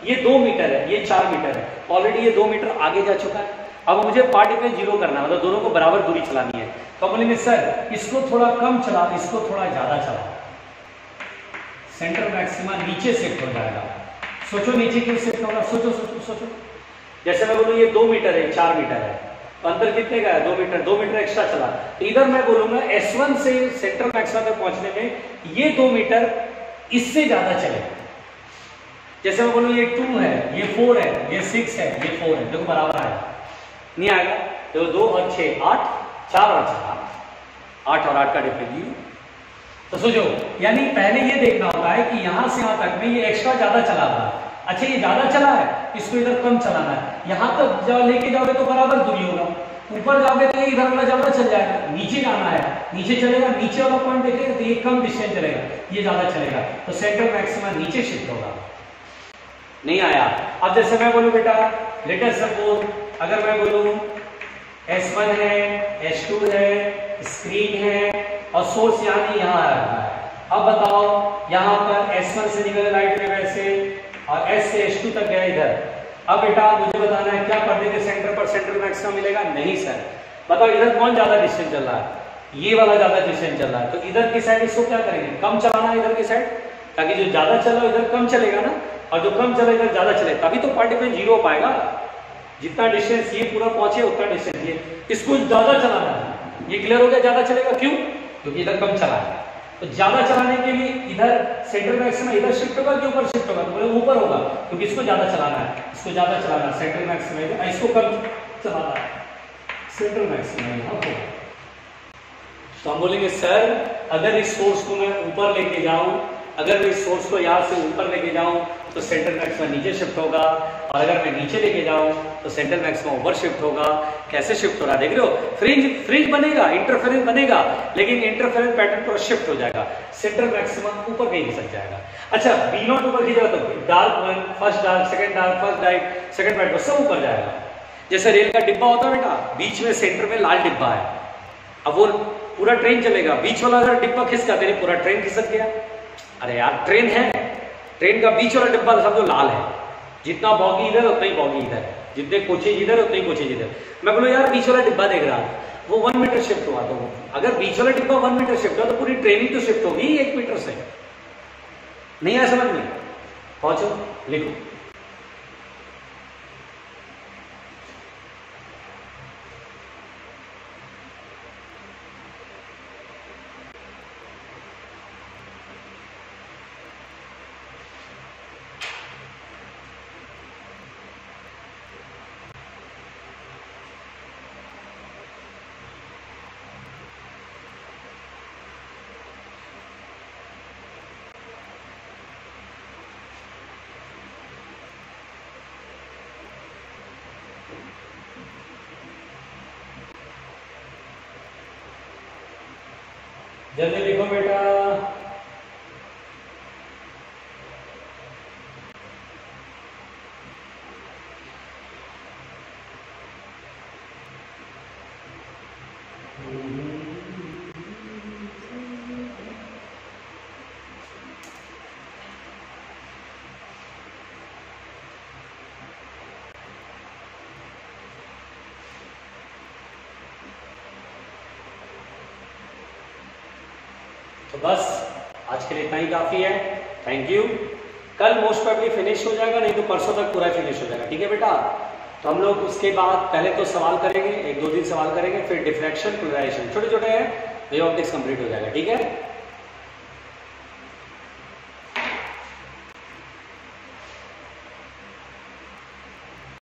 ये 2 मीटर है, ये 4 मीटर है, ऑलरेडी ये 2 मीटर आगे जा चुका है। अब मुझे पार्ट डिफरेंस 0 करना है, मतलब दोनों को बराबर दूरी चलानी है। तो बोलेंगे सर इसको थोड़ा कम चला, इसको थोड़ा ज्यादा चला, सेंट्रल मैक्सिमा नीचे शिफ्ट हो जाएगा। सोचो नीचे क्यों शिफ्ट होगा? सोचो जैसे मैं बोलूं ये 2 मीटर है, 4 मीटर है, तो अंतर कितने का है? 2 मीटर एक्स्ट्रा चला। तो इधर मैं बोलूंगा S1 से सेंट्रल मैक्सिमा तक पहुंचने में ये 2 मीटर इससे ज्यादा चलेगा। जैसे मैं बोलूं ये 2 है, ये 4 है, ये 6 है, ये 4 है, देखो बराबर आएगा? नहीं आएगा। तो 2 और 6 8, 4 और 4 8 और 8 का डिफरेंस। तो सोचो, यानी पहले ये देखना होता है कि यहां से यहां तक में ये एक्स्ट्रा ज्यादा चला था, अच्छा ये ज्यादा चला है, इसको इधर कम चलाना है, यहां तक जब लेके जाओगे तो बराबर दूरी होगा, ऊपर जाओगे तो ये इधर वाला ज्यादा चल जाएगा, नीचे जाना है नीचे चलेगा, नीचे वाला पॉइंट देखेगा तो ये कम डिस्टेंस चलेगा, ये ज्यादा चलेगा, तो सेंट्रल मैक्सिमा नीचे शिफ्ट होगा। नहीं आया। अब जैसे मैं बोलूं बेटा, लेट अस सपोज अगर मैं बोलूं S1 है, S2 है, स्क्रीन है और सोर्स यहां नहीं यहां आ रहा है। अब बताओ यहां पर S1 से निकले लाइट वेव ऐसे और S से S2 तक गया इधर। अब बेटा मुझे बताना है क्या पर्दे के सेंटर पर सेंट्रल मैक्सिमा मिलेगा? नहीं सर। बताओ इधर कौन ज्यादा डिस्टेंस चल रहा है? ये वाला ज्यादा डिस्टेंस चल रहा है, तो इधर की साइड इसको क्या करेंगे, कम चलाना है इधर की साइड, ताकि जो ज्यादा चला इधर कम चलेगा ना, और जो कम चला इधर ज्यादा चले, तभी तो पार्टिकल जीरो हो पाएगा। जितना डिस्टेंस ये पूरा पहुंचे उतना डिस्टेंस ये, इसको ज्यादा चलाना है। ये क्लियर हो गया, ज्यादा चलेगा क्यों, क्योंकि इधर कम चला है। तो ज्यादा चलाने के लिए इधर सेंट्रल मैक्सिमा इधर शिफ्ट होगा कि ऊपर शिफ्ट होगा, तो ऊपर होगा, क्योंकि इसको ज्यादा चलाना है, इसको ज्यादा चलाना है, सेंट्रल मैक्सिमा, इसको कम चलाना है, सेंट्रल मैक्सिमा यहाँ होगा। तो हम बोलेंगे सर अगर इस सोर्स को मैं ऊपर लेके जाऊं, अगर मैं इस सोर्स को यहाँ से ऊपर लेके जाऊं तो सेंट्रल मैक्सिमा नीचे शिफ्ट होगा, और अगर मैं नीचे लेके जाऊं तो सेंट्रल मैक्सिमा ऊपर शिफ्ट होगा। कैसे शिफ्ट हो रहा है देख रहे हो, फ्रिंज बनेगा, इंटरफेरेंस बनेगा, लेकिन इंटरफेरेंस पैटर्न पूरा शिफ्ट हो जाएगा, सेंट्रल मैक्सिमा ऊपर कहीं खिसक जाएगा। अच्छा B0 ऊपर खिंचेगा तो dark one, first dark, second dark, first dark, second bright, सब ऊपर जाएगा। जैसे रेल का डिब्बा होता है बेटा, बीच में सेंटर में लाल डिब्बा है, अब वो पूरा ट्रेन चलेगा, बीच वाला अगर डिब्बा खिसका तेरे पूरा ट्रेन खिसक गया। अरे यार ट्रेन है, ट्रेन का बीच वाला डिब्बा समझो लाल है, जितना बॉगी इधर उतना ही बॉगी इधर, जितने कोचेज इधर उतने ही कोचेज इधर। मैं बोलो यार बीच वाला डिब्बा देख रहा वो 1 मीटर शिफ्ट हुआ, तो अगर बीच वाला डिब्बा 1 मीटर शिफ्ट हुआ तो पूरी ट्रेन ही तो शिफ्ट होगी 1 मीटर से। नहीं आया समझ में, पहुंचो लिखो। जल्दी लिखो बेटा। तो बस आज के लिए इतना ही काफी है, थैंक यू। कल मोस्ट प्रोबेबली फिनिश हो जाएगा, नहीं तो परसों तक पूरा फिनिश हो जाएगा, ठीक है बेटा। तो हम लोग उसके बाद पहले तो सवाल करेंगे, 1-2 दिन सवाल करेंगे, फिर डिफ्रैक्शन, पोलराइजेशन, छोटे छोटे हैं, वे ऑप्टिक्स कंप्लीट हो जाएगा, ठीक है।